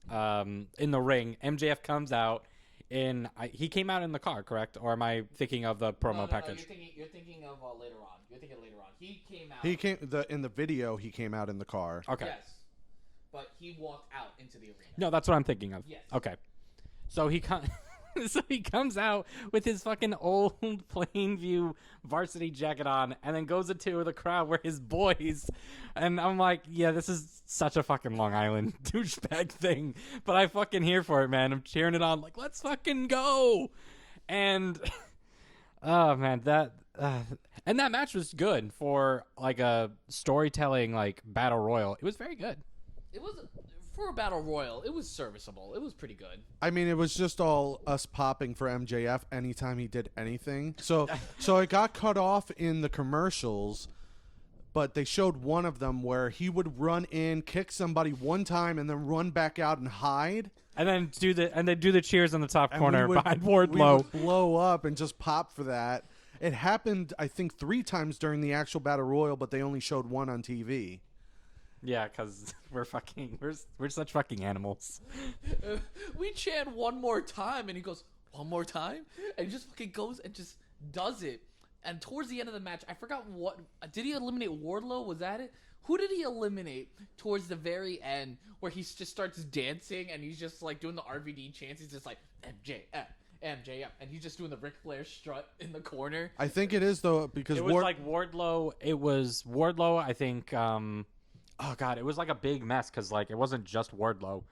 Speaker 2: ring, MJF comes out. He came out in the car, correct? Or am I thinking of the promo package?
Speaker 1: No, you're thinking of later on. You're thinking later on. He came out.
Speaker 3: In the video. He came out in the car.
Speaker 2: Okay.
Speaker 1: Yes, but he walked out into the arena.
Speaker 2: No, that's what I'm thinking of.
Speaker 1: Yes.
Speaker 2: Okay. So he comes out with his fucking old Plainview varsity jacket on, and then goes into the crowd where his boys, and I'm like, yeah, this is such a fucking Long Island douchebag thing, but I fucking here for it, man. I'm cheering it on, like, let's fucking go. And oh man, that match was good for like a storytelling like battle royal. It was very good.
Speaker 1: It was For a battle royal, it was serviceable. It was pretty good.
Speaker 3: I mean, it was just all us popping for MJF anytime he did anything. So it got cut off in the commercials, but they showed one of them where he would run in, kick somebody one time, and then run back out and hide.
Speaker 2: And then do the cheers on the top corner behind
Speaker 3: We
Speaker 2: Wardlow.
Speaker 3: would blow up and just pop for that. It happened, I think, 3 times during the actual battle royal, but they only showed one on TV.
Speaker 2: Yeah, because we're such fucking animals.
Speaker 1: We chant one more time, and he goes, one more time? And he just fucking goes and just does it. And towards the end of the match, I forgot what... Did he eliminate Wardlow? Was that it? Who did he eliminate towards the very end where he just starts dancing and he's just like doing the RVD chants? He's just like, MJF, MJF. And he's just doing the Ric Flair strut in the corner.
Speaker 3: I think it is, though, because...
Speaker 2: It was like Wardlow. It was Wardlow, I think... oh, God. It was like a big mess because like it wasn't just Wardlow.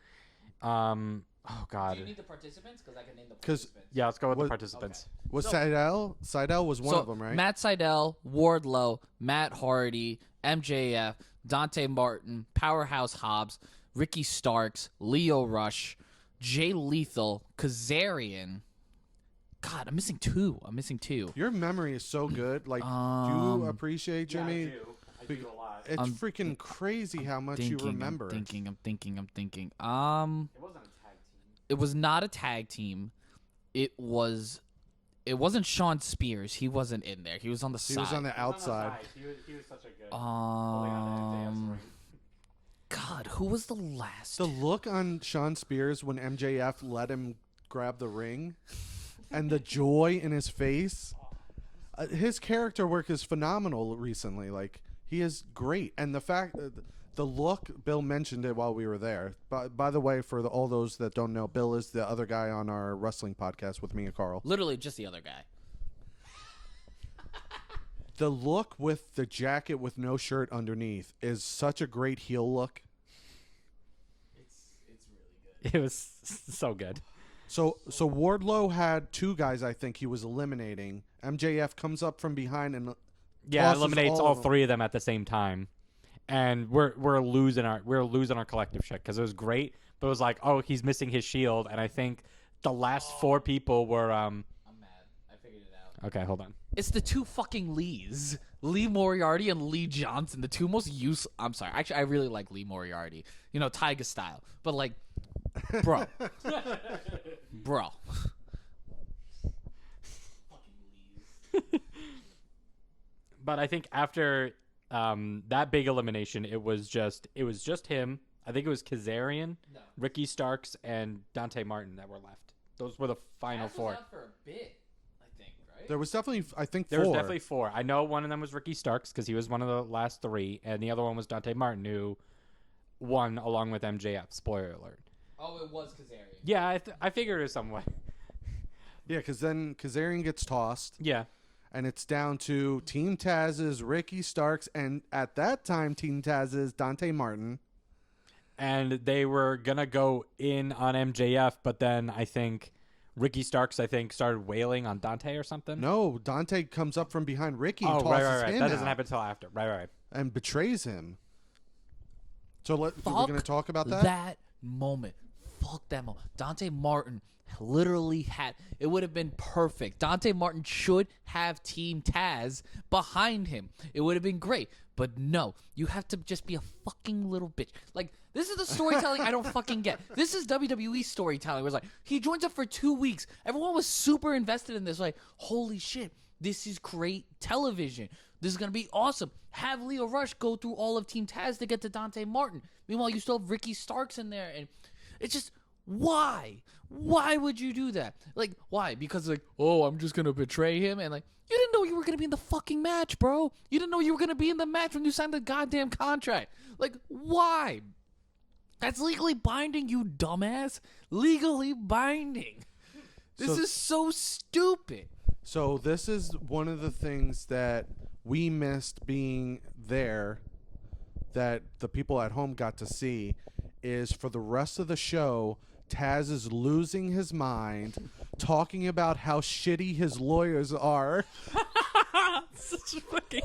Speaker 2: Oh, God.
Speaker 1: Do you need the participants? Because I can name the participants.
Speaker 2: Yeah, let's go with the participants.
Speaker 3: Okay. Was Seidel? Seidel was one of them, right?
Speaker 1: Matt Seidel, Wardlow, Matt Hardy, MJF, Dante Martin, Powerhouse Hobbs, Ricky Starks, Leo Rush, Jay Lethal, Kazarian. God, I'm missing two.
Speaker 3: Your memory is so good. Like, do you appreciate, Jimmy?
Speaker 2: Yeah, I do a lot.
Speaker 3: It's freaking crazy how much you remember.
Speaker 1: I'm thinking.
Speaker 2: It wasn't a tag team.
Speaker 1: It was not a tag team. It wasn't Sean Spears. He wasn't in there. He was on the side.
Speaker 3: He was on the outside.
Speaker 2: He was such a good. Holding on to MJF's ring.
Speaker 1: God, who was the last?
Speaker 3: The look on Sean Spears when MJF let him grab the ring, and the joy in his face. His character work is phenomenal recently. Like, he is great, and the fact that the look, Bill mentioned it while we were there. By the way, for all those that don't know, Bill is the other guy on our wrestling podcast with me and Carl.
Speaker 1: Literally just the other guy.
Speaker 3: The look with the jacket with no shirt underneath is such a great heel look.
Speaker 1: It's really good.
Speaker 2: It was so good.
Speaker 3: So Wardlow had 2 guys I think he was eliminating. MJF comes up from behind and
Speaker 2: eliminates all 3 of them at the same time. And we're losing our collective shit because it was great, but it was like, oh, he's missing his shield, and I think the last 4 people were
Speaker 1: I'm mad. I figured it out.
Speaker 2: Okay, hold on.
Speaker 1: It's the 2 fucking Lees. Lee Moriarty and Lee Johnson, the 2 most I'm sorry. Actually, I really like Lee Moriarty. You know, Tyga style. But like, bro. Bro. Fucking Lees.
Speaker 2: But I think after that big elimination, it was just him. I think it was Kazarian, Ricky Starks, and Dante Martin that were left. Those were the final 4.
Speaker 1: Was out for a bit, I think, right?
Speaker 3: there was definitely, I think, 4.
Speaker 2: There was definitely 4. I know one of them was Ricky Starks because he was one of the last 3, and the other one was Dante Martin, who won along with MJF. Spoiler alert.
Speaker 1: Oh, it was Kazarian.
Speaker 2: Yeah, I figured it was some way.
Speaker 3: Yeah, because then Kazarian gets tossed.
Speaker 2: Yeah.
Speaker 3: And it's down to Team Taz's Ricky Starks, and at that time, Team Taz's Dante Martin.
Speaker 2: And they were going to go in on MJF, but then I think Ricky Starks, started wailing on Dante or something.
Speaker 3: No, Dante comes up from behind Ricky and tosses
Speaker 2: right.
Speaker 3: him
Speaker 2: That doesn't
Speaker 3: out
Speaker 2: happen until after. Right.
Speaker 3: and betrays him. So we're going to talk about that?
Speaker 1: That moment. Fuck that moment. Dante Martin literally had... It would have been perfect. Dante Martin should have Team Taz behind him. It would have been great. But no, you have to just be a fucking little bitch. Like, this is the storytelling I don't fucking get. This is WWE storytelling. It was like, he joins up for 2 weeks. Everyone was super invested in this. Like, holy shit, this is great television. This is going to be awesome. Have Leo Rush go through all of Team Taz to get to Dante Martin. Meanwhile, you still have Ricky Starks in there. And it's just, why? Why would you do that? Like, why? Because, like, oh, I'm just going to betray him. And, like, you didn't know you were going to be in the fucking match, bro. You didn't know you were going to be in the match when you signed the goddamn contract. Like, why? That's legally binding, you dumbass. Legally binding. This is so stupid.
Speaker 3: So this is one of the things that we missed being there that the people at home got to see is for the rest of the show, Taz is losing his mind, talking about how shitty his lawyers are.
Speaker 2: Such a fucking...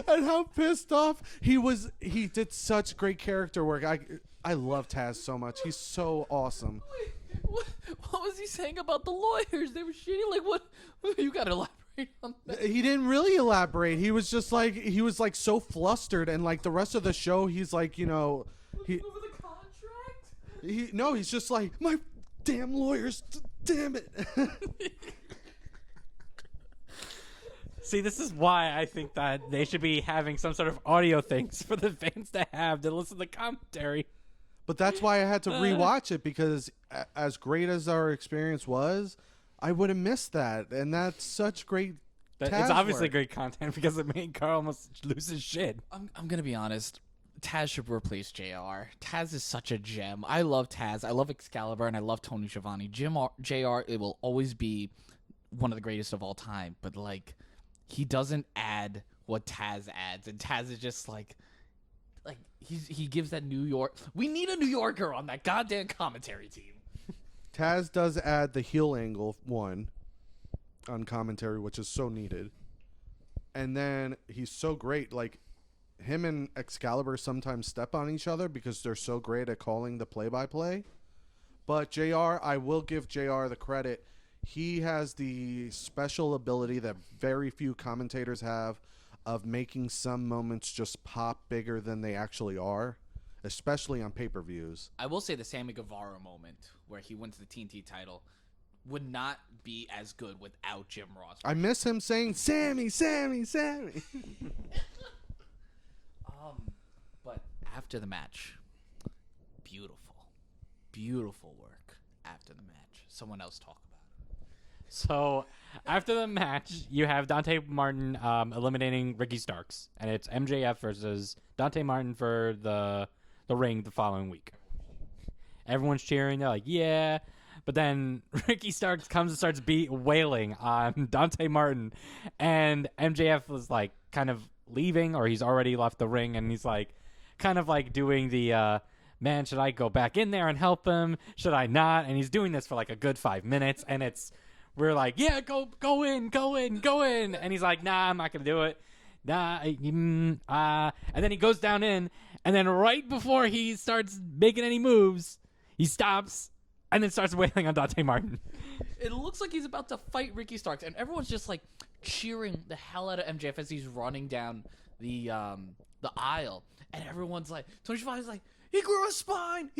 Speaker 3: And how pissed off he was. He did such great character work. I love Taz so much. He's so awesome.
Speaker 1: What was he saying about the lawyers? They were shitty. Like, what? You got to elaborate on that.
Speaker 3: He didn't really elaborate. He was just like, he was like so flustered, and like the rest of the show, he's like, you know,
Speaker 1: Over the contract?
Speaker 3: he's just like, my damn lawyers, damn it.
Speaker 2: See, this is why I think that they should be having some sort of audio things for the fans to have to listen to the commentary.
Speaker 3: But that's why I had to rewatch it, because as great as our experience was, I would have missed that, and that's such great.
Speaker 2: It's obviously great content because it made Carl almost lose his shit.
Speaker 1: I'm gonna be honest. Taz should replace JR. Taz is such a gem. I love Taz. I love Excalibur, and I love Tony Schiavone. JR, it will always be one of the greatest of all time. But like, he doesn't add what Taz adds, and Taz is just like he gives that New York. We need a New Yorker on that goddamn commentary team.
Speaker 3: Taz does add the heel angle one on commentary, which is so needed. And then he's so great. Like, him and Excalibur sometimes step on each other because they're so great at calling the play-by-play. But JR, I will give JR the credit. He has the special ability that very few commentators have of making some moments just pop bigger than they actually are, especially on pay-per-views.
Speaker 1: I will say the Sammy Guevara moment where he wins the TNT title would not be as good without Jim Ross.
Speaker 3: I miss him saying, Sammy, Sammy, Sammy.
Speaker 1: But after the match, beautiful work after the match. Someone else talk about it.
Speaker 2: So after the match, you have Dante Martin eliminating Ricky Starks, and it's MJF versus Dante Martin for the ring the following week. Everyone's cheering. They're like, yeah. But then Ricky Starks comes and starts wailing on Dante Martin, and MJF was like kind of leaving, or he's already left the ring, and he's like kind of like doing the man, should I go back in there and help him? Should I not? And he's doing this for like a good 5 minutes, and we're like, yeah, go in. And he's like, nah, I'm not going to do it. And then he goes down in, and then right before he starts making any moves, he stops and then starts wailing on Dante Martin.
Speaker 1: It looks like he's about to fight Ricky Starks, and everyone's just like cheering the hell out of MJF as he's running down the aisle. And everyone's like, Tony Schiavone's like, he grew a spine,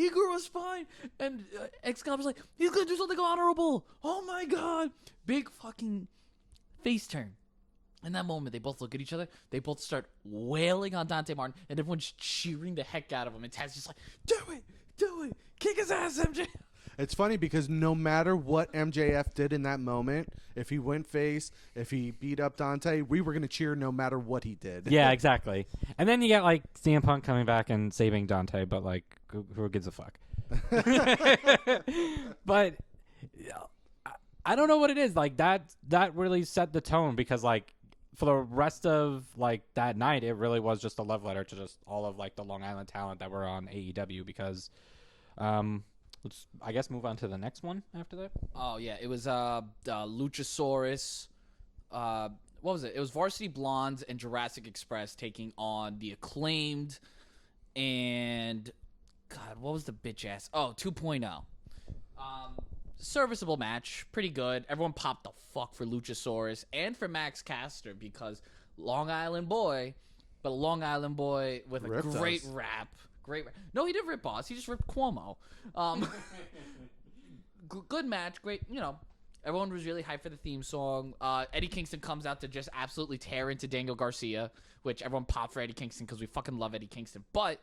Speaker 1: and Excalibur's like, he's gonna do something honorable. Oh my god, big fucking face turn. In that moment, they both look at each other. They both start wailing on Dante Martin, and everyone's cheering the heck out of him. And Taz's just like, do it, kick his ass, MJ.
Speaker 3: It's funny because no matter what MJF did in that moment, if he went face, if he beat up Dante, we were going to cheer no matter what he did.
Speaker 2: Yeah, exactly. And then you get like CM Punk coming back and saving Dante, but like, who gives a fuck? But I don't know what it is. Like that really set the tone, because like for the rest of like that night, it really was just a love letter to just all of like the Long Island talent that were on AEW, because let's, I guess, move on to the next one after that.
Speaker 1: Oh, yeah. It was Luchasaurus. What was it? It was Varsity Blondes and Jurassic Express taking on the Acclaimed and... God, what was the bitch ass? Oh, 2.0. Serviceable match. Pretty good. Everyone popped the fuck for Luchasaurus and for Max Caster, because Long Island boy, but a Long Island boy with a great rap. No, he didn't rip Boss. He just ripped Cuomo. Good match. Great. You know, everyone was really hyped for the theme song. Eddie Kingston comes out to just absolutely tear into Daniel Garcia, which everyone popped for Eddie Kingston because we fucking love Eddie Kingston. But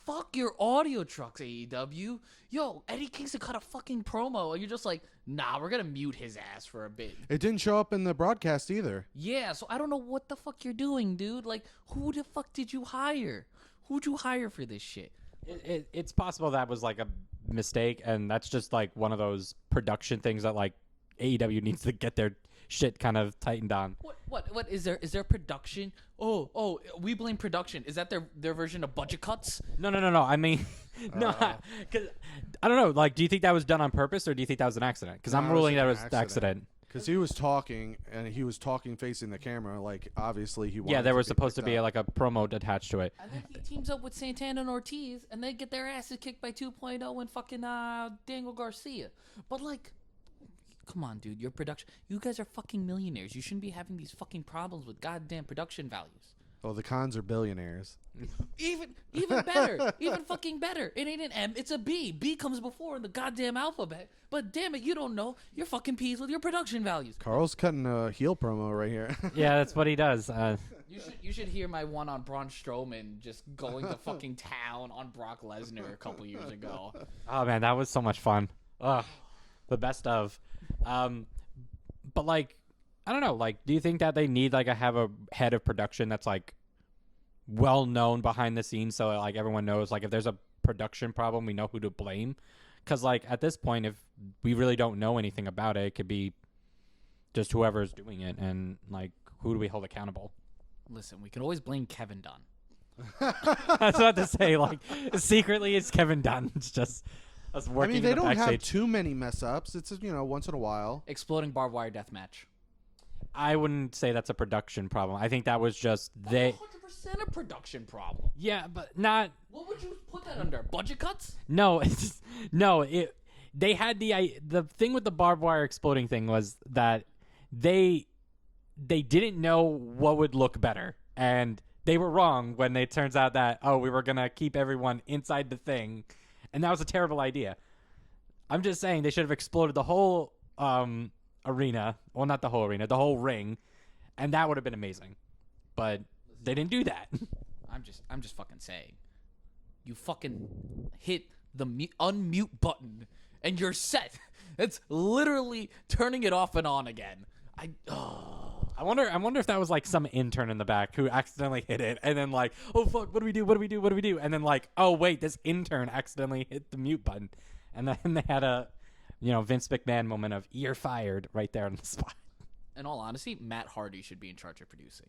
Speaker 1: fuck your audio trucks, AEW. Yo, Eddie Kingston cut a fucking promo, and you're just like, nah, we're going to mute his ass for a bit.
Speaker 3: It didn't show up in the broadcast either.
Speaker 1: Yeah, so I don't know what the fuck you're doing, dude. Like, who the fuck did you hire? Who'd you hire for this shit?
Speaker 2: It's possible that was like a mistake, and that's just like one of those production things that like AEW needs to get their shit kind of tightened on.
Speaker 1: What is there? Is there production? Oh, we blame production. Is that their version of budget cuts?
Speaker 2: No. I mean, no, because I don't know. Like, do you think that was done on purpose, or do you think that was an accident? Because I'm ruling that it was an accident.
Speaker 3: Because he was talking, and he was talking facing the camera. Like, obviously, he wanted
Speaker 2: Yeah, there
Speaker 3: to
Speaker 2: was
Speaker 3: be
Speaker 2: supposed to
Speaker 3: picked
Speaker 2: be
Speaker 3: up.
Speaker 2: like a promo attached to it.
Speaker 1: And then he teams up with Santana and Ortiz, and they get their asses kicked by 2.0 and fucking Daniel Garcia. But like, come on, dude, your production. You guys are fucking millionaires. You shouldn't be having these fucking problems with goddamn production values.
Speaker 3: Oh, the cons are billionaires.
Speaker 1: Even better, even fucking better. It ain't an M, it's a B. B comes before in the goddamn alphabet. But damn it, you don't know. You're fucking peas with your production values.
Speaker 3: Carl's cutting a heel promo right here.
Speaker 2: Yeah, that's what he does.
Speaker 1: You should hear my one on Braun Strowman just going to fucking town on Brock Lesnar a couple years ago.
Speaker 2: Oh man, that was so much fun. Ugh, the best of. But like, I don't know. Like, do you think that they need like have a head of production that's like well known behind the scenes, so like everyone knows like if there's a production problem, we know who to blame? Because like at this point, if we really don't know anything about it, it could be just whoever's doing it, and like who do we hold accountable?
Speaker 1: Listen, we can always blame Kevin Dunn.
Speaker 2: That's what to say. Like secretly, it's Kevin Dunn. It's just us
Speaker 3: I
Speaker 2: working.
Speaker 3: mean, they
Speaker 2: in the
Speaker 3: don't
Speaker 2: backstage.
Speaker 3: have too many mess ups. It's once in a while.
Speaker 1: Exploding barbed wire death match.
Speaker 2: I wouldn't say that's a production problem. I think that was just they.
Speaker 1: 100% a production problem.
Speaker 2: Yeah, but not.
Speaker 1: What would you put that under? Budget cuts?
Speaker 2: No, it's no. They had the thing with the barbed wire exploding thing was that they didn't know what would look better, and they were wrong when it turns out that we were gonna keep everyone inside the thing, and that was a terrible idea. I'm just saying they should have exploded the whole arena. Well, not the whole arena, the whole ring, and that would have been amazing. But they didn't do that.
Speaker 1: I'm just fucking saying. You fucking hit the unmute button and you're set. It's literally turning it off and on again.
Speaker 2: I wonder if that was like some intern in the back who accidentally hit it, and then like, oh fuck, what do we do? What do we do? What do we do? And then like, oh wait, this intern accidentally hit the mute button, and then they had a, Vince McMahon moment of you're fired right there on the spot.
Speaker 1: In all honesty, Matt Hardy should be in charge of producing.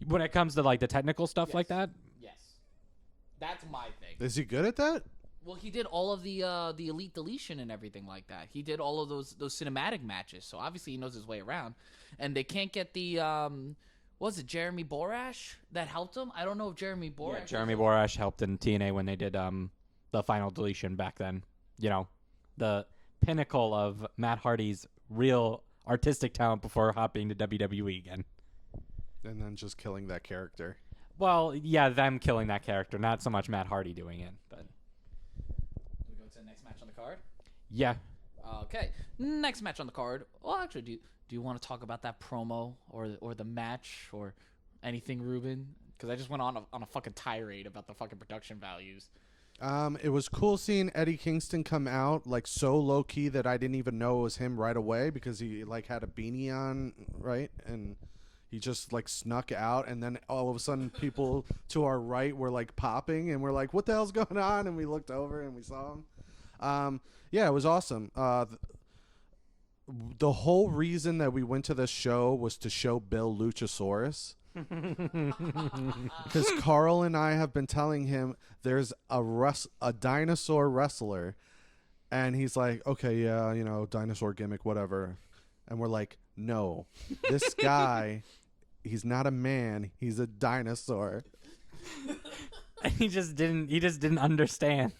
Speaker 2: When it comes to like the technical stuff like that,
Speaker 1: Yes. That's my thing.
Speaker 3: Is he good at that?
Speaker 1: Well, he did all of the Elite Deletion and everything like that. He did all of those cinematic matches, so obviously he knows his way around. And they can't get the was it Jeremy Borash that helped him? I don't know if Jeremy Borash.
Speaker 2: yeah, Jeremy Borash helped in TNA when they did the final deletion back then. The pinnacle of Matt Hardy's real artistic talent before hopping to WWE again.
Speaker 3: And then just killing that character.
Speaker 2: Well, yeah, them killing that character, not so much Matt Hardy doing it, but
Speaker 1: Do we go to the next match on the card?
Speaker 2: yeah.
Speaker 1: Okay, next match on the card. Well, actually, do you want to talk about that promo or the match or anything, Reuben? Because I just went on a fucking tirade about the fucking production values.
Speaker 3: It was cool seeing Eddie Kingston come out like so low key that I didn't even know it was him right away because he like had a beanie on, right? And he just like snuck out, and then all of a sudden people to our right were like popping, and we're like, "What the hell's going on?" And we looked over and we saw him. Yeah, it was awesome. The whole reason that we went to this show was to show Bill Luchasaurus. Because Carl and I have been telling him there's a dinosaur wrestler, and he's like, okay, yeah, dinosaur gimmick, whatever. And we're like, no, this guy, he's not a man, he's a dinosaur.
Speaker 2: He just didn't understand.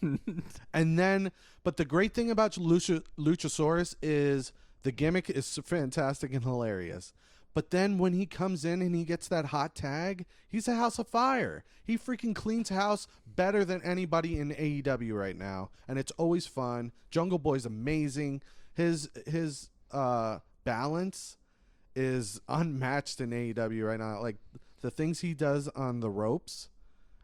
Speaker 3: And then, but the great thing about Luchasaurus is the gimmick is fantastic and hilarious. But then when he comes in and he gets that hot tag, he's a house of fire. He freaking cleans house better than anybody in AEW right now. And it's always fun. Jungle Boy's amazing. His balance is unmatched in AEW right now. Like the things he does on the ropes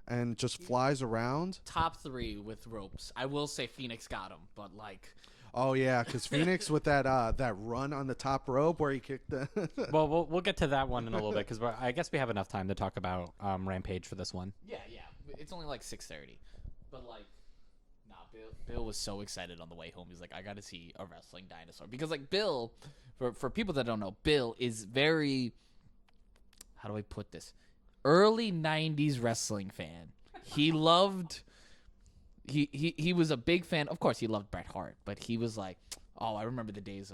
Speaker 3: and just flies around.
Speaker 1: Top 3 with ropes. I will say Phoenix got him, but like...
Speaker 3: Oh yeah, because Phoenix with that run on the top rope where he kicked the.
Speaker 2: Well, we'll get to that one in a little bit because I guess we have enough time to talk about Rampage for this one.
Speaker 1: Yeah. It's only like 6:30, but like, nah. Bill was so excited on the way home. He's like, I got to see a wrestling dinosaur because like Bill, for people that don't know, Bill is very. How do I put this? Early '90s wrestling fan. He loved. He was a big fan. Of course, he loved Bret Hart, but he was like, oh, I remember the days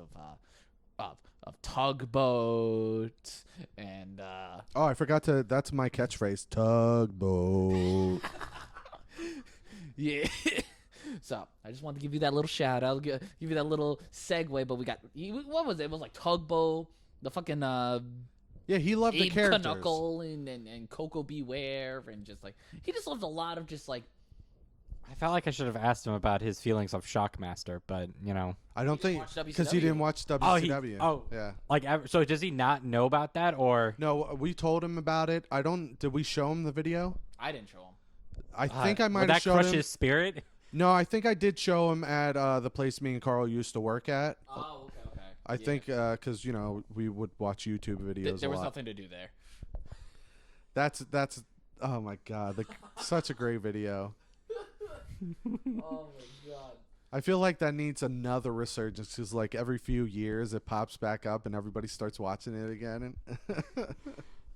Speaker 1: of tugboat and
Speaker 3: Oh, I forgot to. That's my catchphrase. Tugboat.
Speaker 1: yeah. So I just wanted to give you that little shout out, give you that little segue. But we got what was it? It was like tugboat, the fucking
Speaker 3: Yeah, he loved the
Speaker 1: Abe
Speaker 3: characters.
Speaker 1: Knuckle and Coco Beware and just like he just loves a lot of just like.
Speaker 2: I felt like I should have asked him about his feelings of Shockmaster, but you know,
Speaker 3: I don't think
Speaker 1: watched
Speaker 3: because he didn't watch WCW. Yeah.
Speaker 2: like so does he not know about that or?
Speaker 3: No, we told him about it. I don't. Did we show him the video?
Speaker 1: I didn't show him.
Speaker 3: I think I
Speaker 2: Would
Speaker 3: might have
Speaker 2: that
Speaker 3: showed
Speaker 2: crush
Speaker 3: him.
Speaker 2: his spirit?
Speaker 3: No, I think I did show him at the place me and Carl used to work at.
Speaker 1: Oh, okay.
Speaker 3: I think because we would watch YouTube videos.
Speaker 1: There
Speaker 3: a
Speaker 1: was
Speaker 3: lot.
Speaker 1: nothing to do there.
Speaker 3: That's. Oh my god, such a great video.
Speaker 1: Oh my god.
Speaker 3: I feel like that needs another resurgence because like every few years it pops back up and everybody starts watching it again.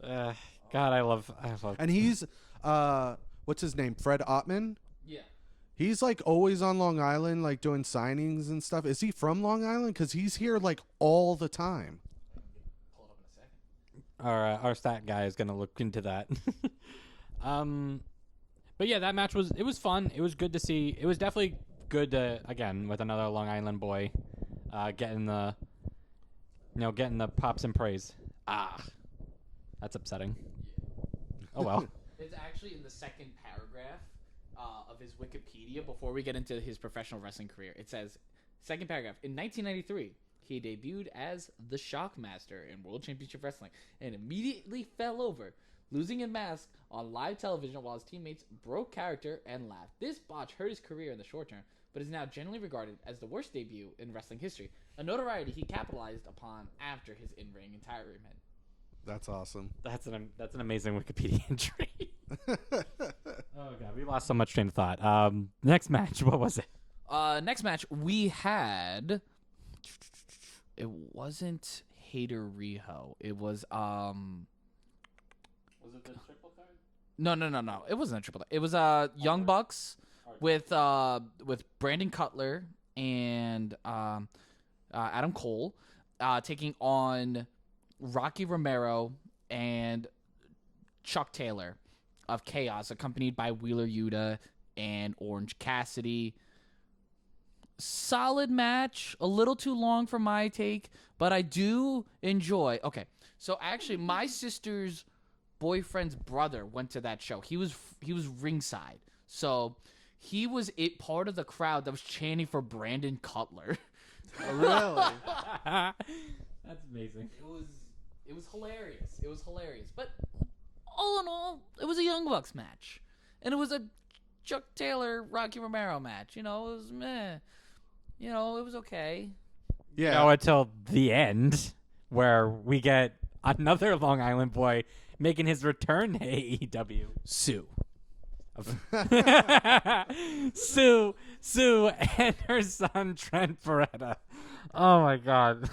Speaker 3: And
Speaker 2: God, I love.
Speaker 3: and he's what's his name? Fred Ottman.
Speaker 1: Yeah.
Speaker 3: He's like always on Long Island, like doing signings and stuff. Is he from Long Island? Because he's here like all the time.
Speaker 1: Pull it up in a second.
Speaker 2: Our stat guy is gonna look into that. But yeah, that match was fun. It was good to see. It was definitely good to again with another Long Island boy, getting the pops and praise. That's upsetting. Oh well.
Speaker 1: It's actually in the second paragraph of his Wikipedia before we get into his professional wrestling career. It says, second paragraph, in 1993, he debuted as the Shockmaster in World Championship Wrestling and immediately fell over, losing a mask on live television while his teammates broke character and laughed. This botch hurt his career in the short term, but is now generally regarded as the worst debut in wrestling history, a notoriety he capitalized upon after his in-ring retirement.
Speaker 3: That's awesome.
Speaker 2: That's an amazing Wikipedia entry. Oh god, we lost so much train of thought. Next match, what was it?
Speaker 1: Next match we had. It wasn't Hater Riho. It was
Speaker 2: Was it the triple threat?
Speaker 1: No. It wasn't a triple threat. It was Young Bucks with Brandon Cutler and Adam Cole taking on Rocky Romero and Chuck Taylor of Chaos, accompanied by Wheeler Yuta and Orange Cassidy. Solid match, a little too long for my take, but I do enjoy. Okay, so actually, my sister's boyfriend's brother went to that show. He was ringside, so he was part of the crowd that was chanting for Brandon Cutler.
Speaker 3: Oh, really?
Speaker 2: That's amazing.
Speaker 1: It was hilarious. It was hilarious. But all in all, it was a Young Bucks match. And it was a Chuck Taylor, Rocky Romero match. You know, it was meh. You know, it was okay.
Speaker 3: Yeah.
Speaker 2: No, until the end, where we get another Long Island boy making his return to AEW.
Speaker 1: Sue.
Speaker 2: Sue and her son Trent Beretta. Oh my god.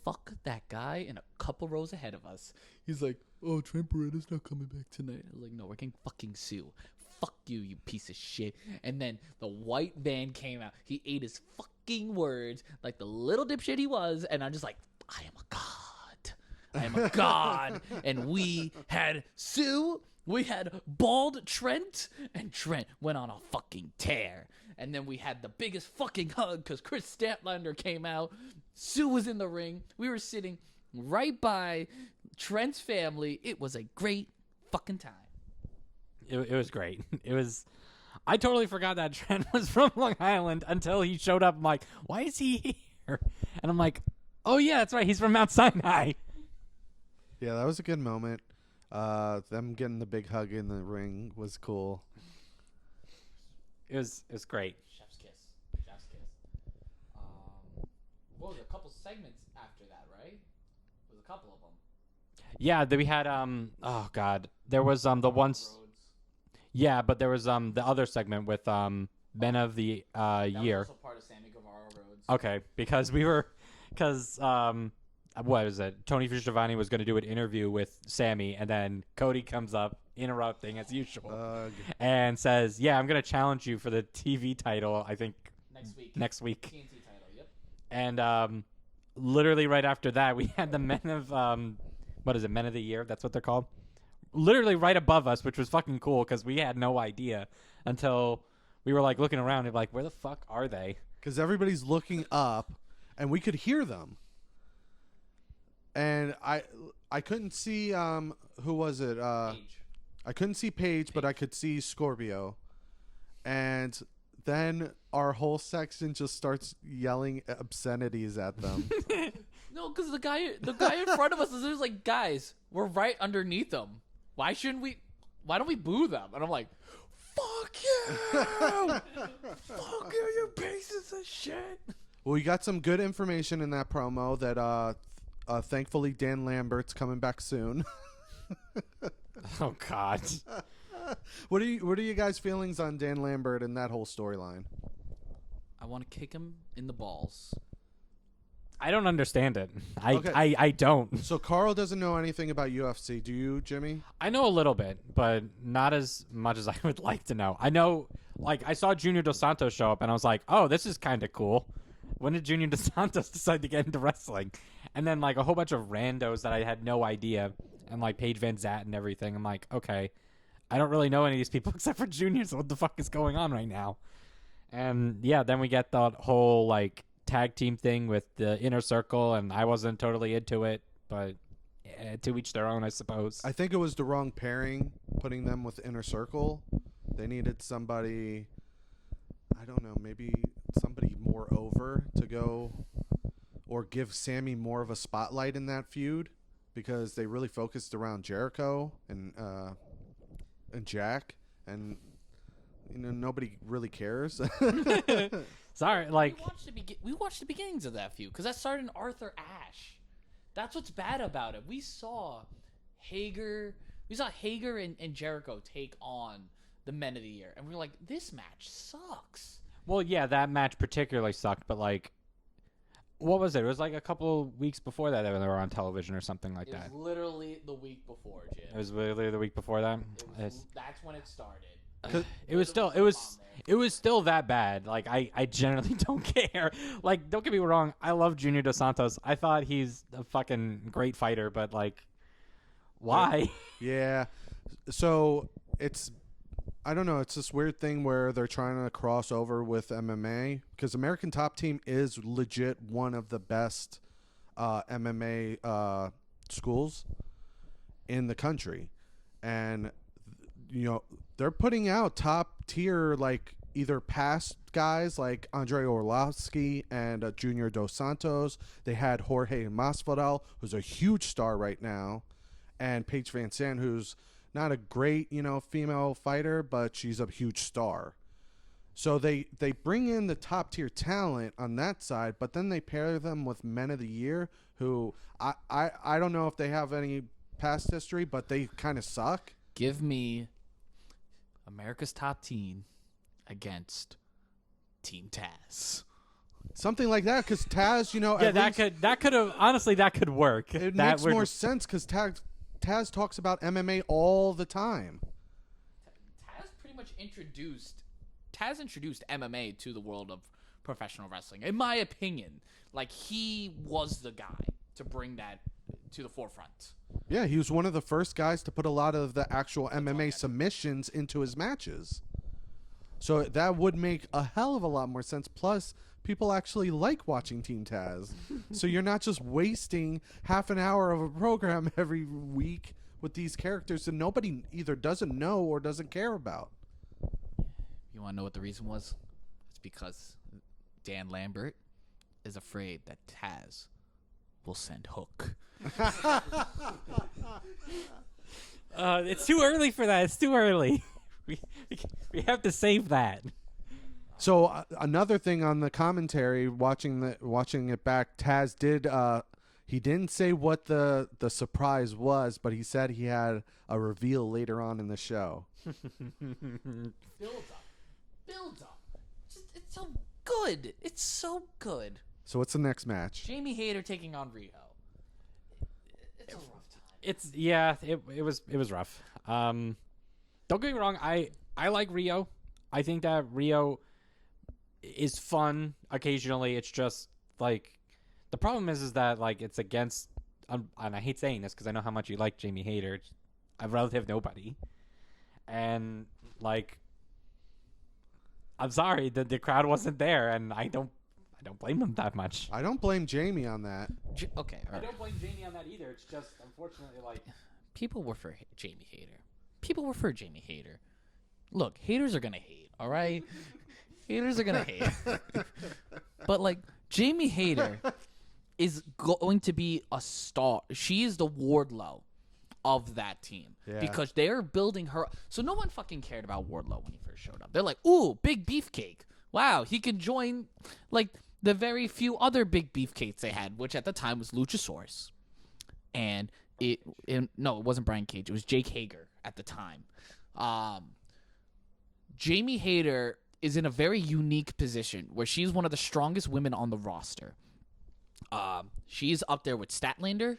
Speaker 1: Fuck that guy in a couple rows ahead of us. He's like, oh, Trent Beretta's not coming back tonight. I was like, no, we're getting fucking Sue. Fuck you, you piece of shit. And then the white van came out. He ate his fucking words like the little dipshit he was. And I'm just like, I am a god. I am a god. And we had Sue. We had bald Trent. And Trent went on a fucking tear. And then we had the biggest fucking hug because Chris Statlander came out. Sue was in the ring. We were sitting right by Trent's family. It was a great fucking time.
Speaker 2: It was great. It was. I totally forgot that Trent was from Long Island until he showed up. I'm like, why is he here? And I'm like, oh yeah, that's right. He's from Mount Sinai.
Speaker 3: Yeah, that was a good moment. Them getting the big hug in the ring was cool.
Speaker 2: It was great.
Speaker 1: Chef's kiss. Chef's kiss. What was it? A couple segments after that, right? There was a couple of them.
Speaker 2: Yeah, we had oh god, there was the ones. Yeah, but there was the other segment with Men of the Year.
Speaker 1: That was also part of Sammy Guevara Rhodes.
Speaker 2: Okay, because what is it? Tony Giovanni was going to do an interview with Sammy, and then Cody comes up, interrupting as usual, and says, "Yeah, I'm going to challenge you for the TV title. I think
Speaker 1: next week.
Speaker 2: Next week."
Speaker 1: TNT title. Yep.
Speaker 2: And literally right after that, we had the Men of what is it? Men of the Year. That's what they're called. Literally right above us, which was fucking cool because we had no idea until we were like looking around and like, where the fuck are they?
Speaker 3: Because everybody's looking up, and we could hear them. And I couldn't see who was it?
Speaker 1: Paige.
Speaker 3: I couldn't see Paige, but I could see Scorpio. And then our whole section just starts yelling obscenities at them.
Speaker 1: No, because the guy in front of us is like, guys, we're right underneath them. Why don't we boo them? And I'm like, fuck you! Fuck you, you pieces of shit!
Speaker 3: Well, we got some good information in that promo that thankfully Dan Lambert's coming back soon.
Speaker 2: Oh God.
Speaker 3: What are you guys' feelings on Dan Lambert and that whole storyline?
Speaker 1: I want to kick him in the balls.
Speaker 2: I don't understand it.
Speaker 3: Okay.
Speaker 2: I don't.
Speaker 3: So Carl doesn't know anything about UFC. Do you, Jimmy?
Speaker 2: I know a little bit, but not as much as I would like to know. I know, like, I saw Junior Dos Santos show up, and I was like, oh, this is kind of cool. When did Junior Dos Santos decide to get into wrestling? And then, like, a whole bunch of randos that I had no idea, and, like, Paige Van Zant and everything. I'm like, okay, I don't really know any of these people except for Junior, so what the fuck is going on right now? And, yeah, then we get that whole, like, tag team thing with the Inner Circle, and I wasn't totally into it, but to each their own, I suppose.
Speaker 3: I think it was the wrong pairing, putting them with Inner Circle. They needed somebody, I don't know, maybe somebody more over to go, or give Sammy more of a spotlight in that feud, because they really focused around Jericho and Jack, and nobody really cares.
Speaker 2: Sorry, like
Speaker 1: we watched the beginnings of that feud because that started in Arthur Ashe. That's what's bad about it. We saw Hager and Jericho take on the Men of the Year, and we were like, this match sucks.
Speaker 2: well, yeah, that match particularly sucked, but like, what was it? It was like a couple weeks before that they were on television or something like that.
Speaker 1: It was literally the week before, Jim.
Speaker 2: It was literally the week before that.
Speaker 1: That's when it started.
Speaker 2: It was still that bad. Like, I generally don't care. Like, don't get me wrong, I love Junior Dos Santos. I thought he's a fucking great fighter, but like, why?
Speaker 3: Yeah. So I don't know. It's this weird thing where they're trying to cross over with MMA, because American Top Team is legit one of the best MMA schools in the country. And, they're putting out top tier, like, either past guys like Andre Orlovsky and Junior Dos Santos. They had Jorge Masvidal, who's a huge star right now, and Paige Van Zandt, who's not a great, female fighter, but she's a huge star. So they bring in the top tier talent on that side, but then they pair them with Men of the Year, who I don't know if they have any past history, but they kind of suck.
Speaker 1: Give me America's Top Team against Team Taz.
Speaker 3: Something like that, because Taz,
Speaker 2: Yeah, that could have honestly that could work.
Speaker 3: It
Speaker 2: that
Speaker 3: makes more sense because Taz talks about MMA all the time.
Speaker 1: Taz pretty much introduced MMA to the world of professional wrestling, in my opinion. Like, he was the guy to bring that to the forefront.
Speaker 3: Yeah, he was one of the first guys to put a lot of the actual MMA submissions into his matches. So that would make a hell of a lot more sense. Plus, people actually like watching Team Taz. So you're not just wasting half an hour of a program every week with these characters that nobody either doesn't know or doesn't care about.
Speaker 1: You want to know what the reason was? It's because Dan Lambert is afraid that Taz will send Hook.
Speaker 2: It's too early for that. It's too early. We have to save that.
Speaker 3: So another thing on the commentary, watching it back, Taz did. He didn't say what the surprise was, but he said he had a reveal later on in the show.
Speaker 1: Build up. It's so good. It's so good.
Speaker 3: So what's the next match?
Speaker 1: Jamie Hayter taking on Rio. It's a rough time.
Speaker 2: It was rough. Don't get me wrong. I like Rio. I think that Rio is fun occasionally. It's just like The problem is that like it's against, and I hate saying this because I know how much you like Jamie Hayter. A relative nobody, and like, I'm sorry that the crowd wasn't there, and I don't blame them that much.
Speaker 3: I don't blame Jamie on that.
Speaker 1: Okay, all
Speaker 2: I
Speaker 1: right.
Speaker 2: don't blame Jamie on that either. It's just unfortunately like
Speaker 1: People were for Jamie Hayter. People were for Jamie Hayter. Look, haters are gonna hate. All right, haters are gonna hate. But like Jamie Hayter is going to be a star. She is the Wardlow of that team because they're building her. So no one fucking cared about Wardlow when he first showed up. They're like, "Ooh, big beefcake! Wow, he can join like the very few other big beefcakes they had, which at the time was Luchasaurus, and it wasn't Brian Cage. It was Jake Hager at the time. Jamie Hayter is in a very unique position where she's one of the strongest women on the roster. She's up there with Statlander,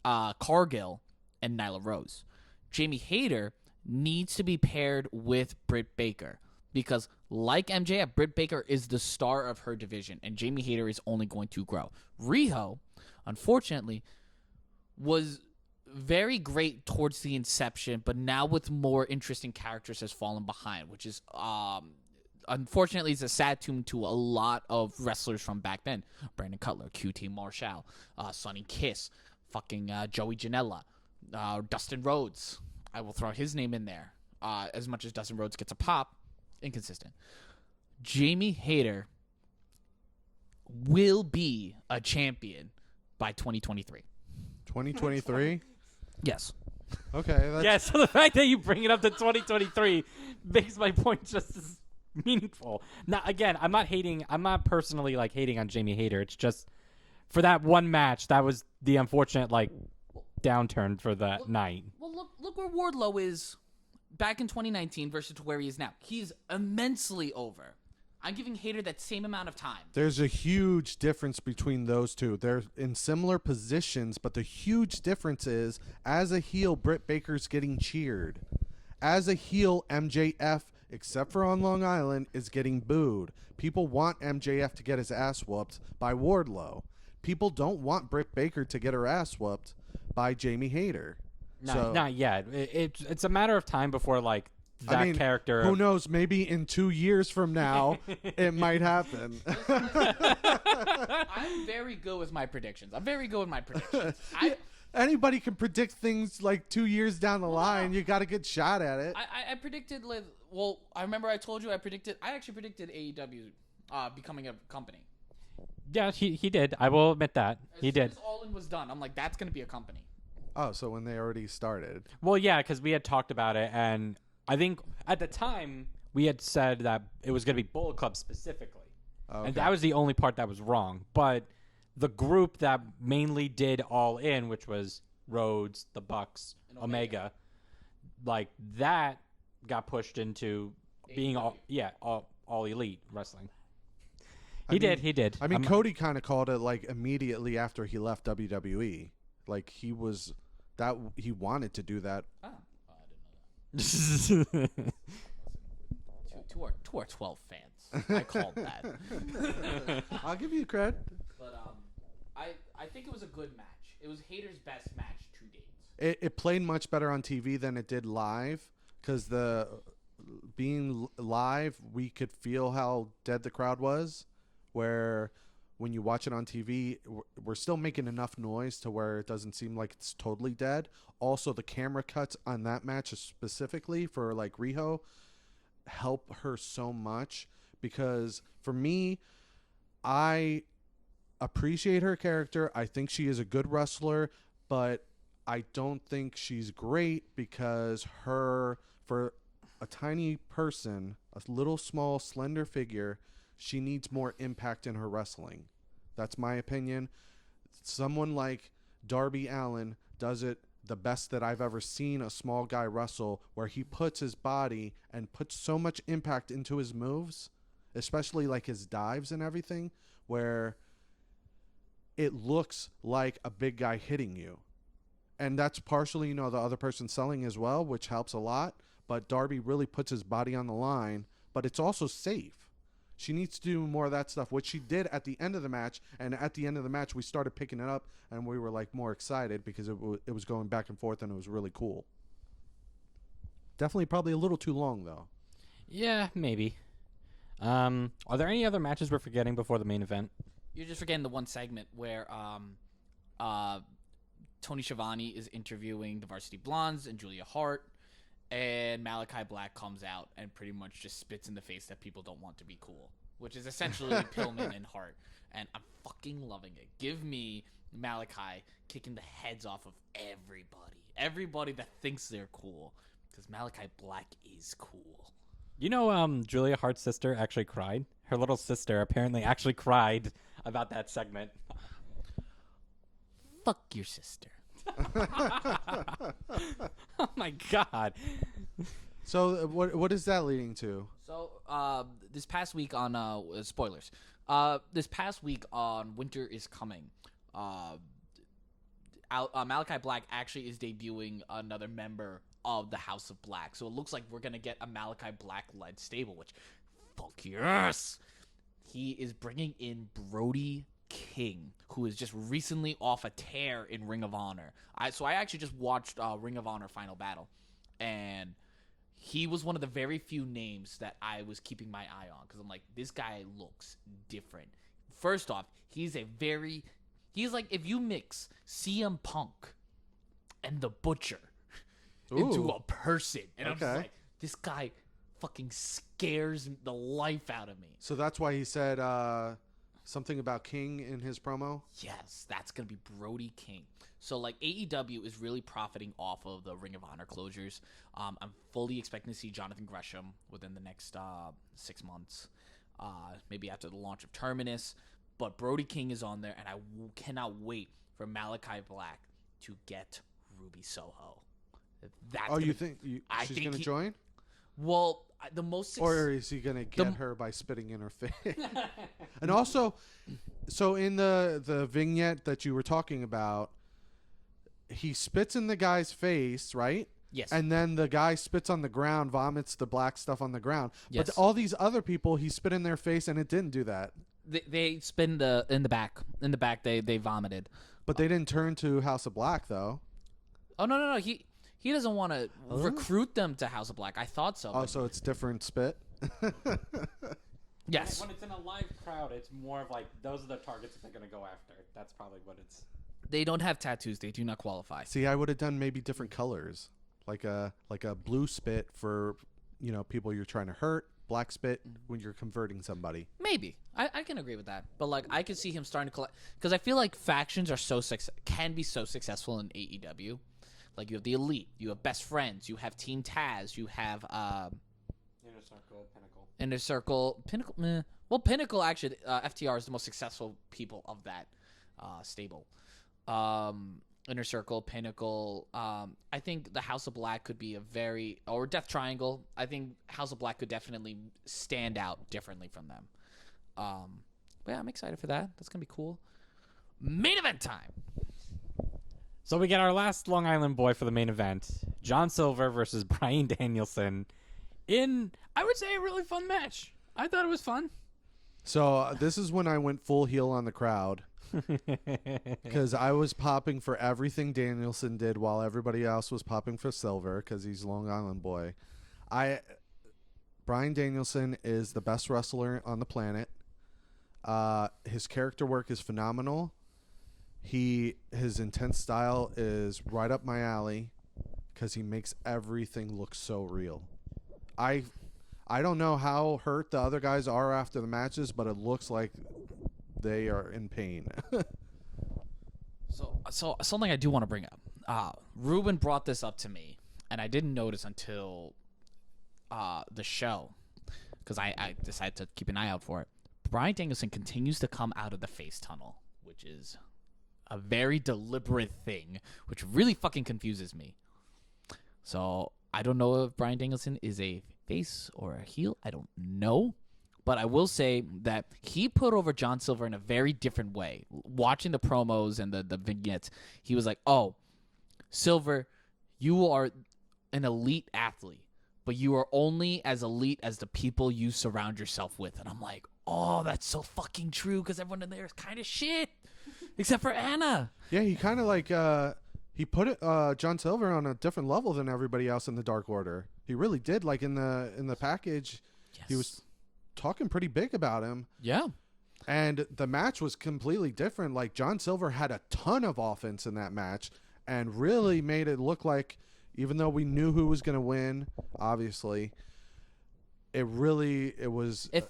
Speaker 1: Cargill, and Nyla Rose. Jamie Hayter needs to be paired with Britt Baker because, like MJF, Britt Baker is the star of her division, and Jamie Hayter is only going to grow. Riho, unfortunately, was very great towards the inception, but now with more interesting characters has fallen behind, which is unfortunately is a sad tune to a lot of wrestlers from back then. Brandon Cutler, QT Marshall, Sonny Kiss, fucking Joey Janela, Dustin Rhodes. I will throw his name in there. As much as Dustin Rhodes gets a pop, inconsistent. Jamie Hayter will be a champion by 2023.
Speaker 3: 2023.
Speaker 1: Yes.
Speaker 3: Okay.
Speaker 2: yeah. So the fact that you bring it up to 2023 makes my point just as meaningful. Now, again, I'm not hating. I'm not personally like hating on Jamie Hayter. It's just for that one match that was the unfortunate like downturn for that night.
Speaker 1: Well, look where Wardlow is back in 2019 versus where he is now. He's immensely over. I'm giving Hayter that same amount of time.
Speaker 3: There's a huge difference between those two. They're in similar positions, but the huge difference is, as a heel, Britt Baker's getting cheered. As a heel, MJF, except for on Long Island, is getting booed. People want MJF to get his ass whooped by Wardlow. People don't want Britt Baker to get her ass whooped by Jamie Hayter.
Speaker 2: Not yet. It's a matter of time before like that character.
Speaker 3: Who knows? Maybe in 2 years from now, it might happen.
Speaker 1: I'm very good with my predictions.
Speaker 3: Anybody can predict things like 2 years down the line. You got a good shot at it.
Speaker 1: I predicted. Well, I remember I told you I actually predicted AEW becoming a company.
Speaker 2: Yeah, he did. I will admit that he did.
Speaker 1: As All In was done, I'm like, that's gonna be a company.
Speaker 3: Oh, so when they already started.
Speaker 2: Well, yeah, because we had talked about it, and I think at the time we had said that it was going to be Bullet Club specifically.
Speaker 3: Okay.
Speaker 2: And that was the only part that was wrong. But the group that mainly did All In, which was Rhodes, the Bucks, Omega, like that got pushed into being all elite wrestling. He did.
Speaker 3: I mean, Cody kind of called it like immediately after he left WWE. Like he wanted to do that.
Speaker 1: Oh, I didn't know that. to our 12 fans, I called that.
Speaker 3: I'll give you credit.
Speaker 1: But I think it was a good match. It was Hayter's best match to date.
Speaker 3: It played much better on TV than it did live, because being live, we could feel how dead the crowd was, where when you watch it on TV, we're still making enough noise to where it doesn't seem like it's totally dead. Also, the camera cuts on that match specifically for like Riho help her so much, because for me, I appreciate her character. I think she is a good wrestler, but I don't think she's great because for a tiny person, a little small slender figure, she needs more impact in her wrestling. That's my opinion. Someone like Darby Allin does it the best that I've ever seen a small guy wrestle, where he puts his body and puts so much impact into his moves, especially like his dives and everything, where it looks like a big guy hitting you. And that's partially, the other person selling as well, which helps a lot. But Darby really puts his body on the line, but it's also safe. She needs to do more of that stuff, which she did at the end of the match. And at the end of the match, we started picking it up, and we were like more excited because it was going back and forth, and it was really cool. Definitely, probably a little too long though.
Speaker 2: Yeah, maybe. Are there any other matches we're forgetting before the main event?
Speaker 1: You're just forgetting the one segment where Tony Schiavone is interviewing the Varsity Blondes and Julia Hart, and Malachi Black comes out and pretty much just spits in the face that people don't want to be cool, which is essentially Pillman and Hart, and I'm fucking loving it. Give me Malachi kicking the heads off of everybody that thinks they're cool, because Malachi Black is cool.
Speaker 2: You know, Julia Hart's sister actually cried. Her little sister apparently actually cried about that segment.
Speaker 1: Fuck your sister.
Speaker 2: Oh my god.
Speaker 3: So what is that leading to?
Speaker 1: So this past week on spoilers. This past week on Winter is Coming. Malachi Black actually is debuting another member of the House of Black. So it looks like we're gonna get a Malachi Black led stable, which fuck yes. He is bringing in Brody King, who is just recently off a tear in Ring of Honor. I actually just watched Ring of Honor Final Battle, and he was one of the very few names that I was keeping my eye on, because I'm like, this guy looks different. First off, he's like if you mix CM Punk and the Butcher into a person, and I'm just like, this guy fucking scares the life out of me.
Speaker 3: So that's why he said something about King in his promo?
Speaker 1: Yes, that's going to be Brody King. So, like, AEW is really profiting off of the Ring of Honor closures. I'm fully expecting to see Jonathan Gresham within the next 6 months, maybe after the launch of Terminus. But Brody King is on there, and I cannot wait for Malachi Black to get Ruby Soho.
Speaker 3: You think she's going to join?
Speaker 1: Well, the most...
Speaker 3: Or is he going to get her by spitting in her face? And also, so in the vignette that you were talking about, he spits in the guy's face, right?
Speaker 1: Yes.
Speaker 3: And then the guy spits on the ground, vomits the black stuff on the ground.
Speaker 1: Yes.
Speaker 3: But all these other people, he spit in their face, and it didn't do that.
Speaker 1: They spit in the back. In the back, they vomited.
Speaker 3: But they didn't turn to House of Black, though.
Speaker 1: Oh, no. He doesn't want to recruit them to House of Black. I thought so.
Speaker 3: Oh, so it's different spit?
Speaker 1: Yes.
Speaker 2: When it's in a live crowd, it's more of like, those are the targets that they're going to go after. That's probably what it's...
Speaker 1: They don't have tattoos. They do not qualify.
Speaker 3: See, I would have done maybe different colors. Like a blue spit for, people you're trying to hurt. Black spit when you're converting somebody.
Speaker 1: Maybe. I can agree with that. But, like, I could see him starting to collect... Because I feel like factions are can be so successful in AEW. Like, you have the Elite, you have Best Friends, you have Team Taz, you have
Speaker 2: Inner Circle, Pinnacle.
Speaker 1: Inner Circle, Pinnacle. Meh. Well, Pinnacle actually, FTR is the most successful people of that stable. Inner Circle, Pinnacle. I think the House of Black could be or Death Triangle. I think House of Black could definitely stand out differently from them. But yeah, I'm excited for that. That's gonna be cool. Main event time.
Speaker 2: So we get our last Long Island boy for the main event, John Silver versus Bryan Danielson, in, I would say, a really fun match. I thought it was fun.
Speaker 3: So this is when I went full heel on the crowd. Because I was popping for everything Danielson did while everybody else was popping for Silver because he's Long Island boy. Bryan Danielson is the best wrestler on the planet. His character work is phenomenal. His intense style is right up my alley because he makes everything look so real. I don't know how hurt the other guys are after the matches, but it looks like they are in pain.
Speaker 1: So something I do want to bring up. Reuben brought this up to me, and I didn't notice until the show because I decided to keep an eye out for it. Bryan Danielson continues to come out of the face tunnel, which is a very deliberate thing, which really fucking confuses me. So I don't know if Bryan Danielson is a face or a heel. I don't know. But I will say that he put over John Silver in a very different way. Watching the promos and the vignettes, he was like, oh, Silver, you are an elite athlete, but you are only as elite as the people you surround yourself with. And I'm like, oh, that's so fucking true, because everyone in there is kind of shit, except for Anna.
Speaker 3: Yeah, he kind of like he put it John Silver on a different level than everybody else in the Dark Order. He really did. Like in the package,
Speaker 1: Yes.
Speaker 3: he was talking pretty big about him.
Speaker 1: Yeah.
Speaker 3: And the match was completely different. Like John Silver had a ton of offense in that match and really made it look like, even though we knew who was going to win, obviously, it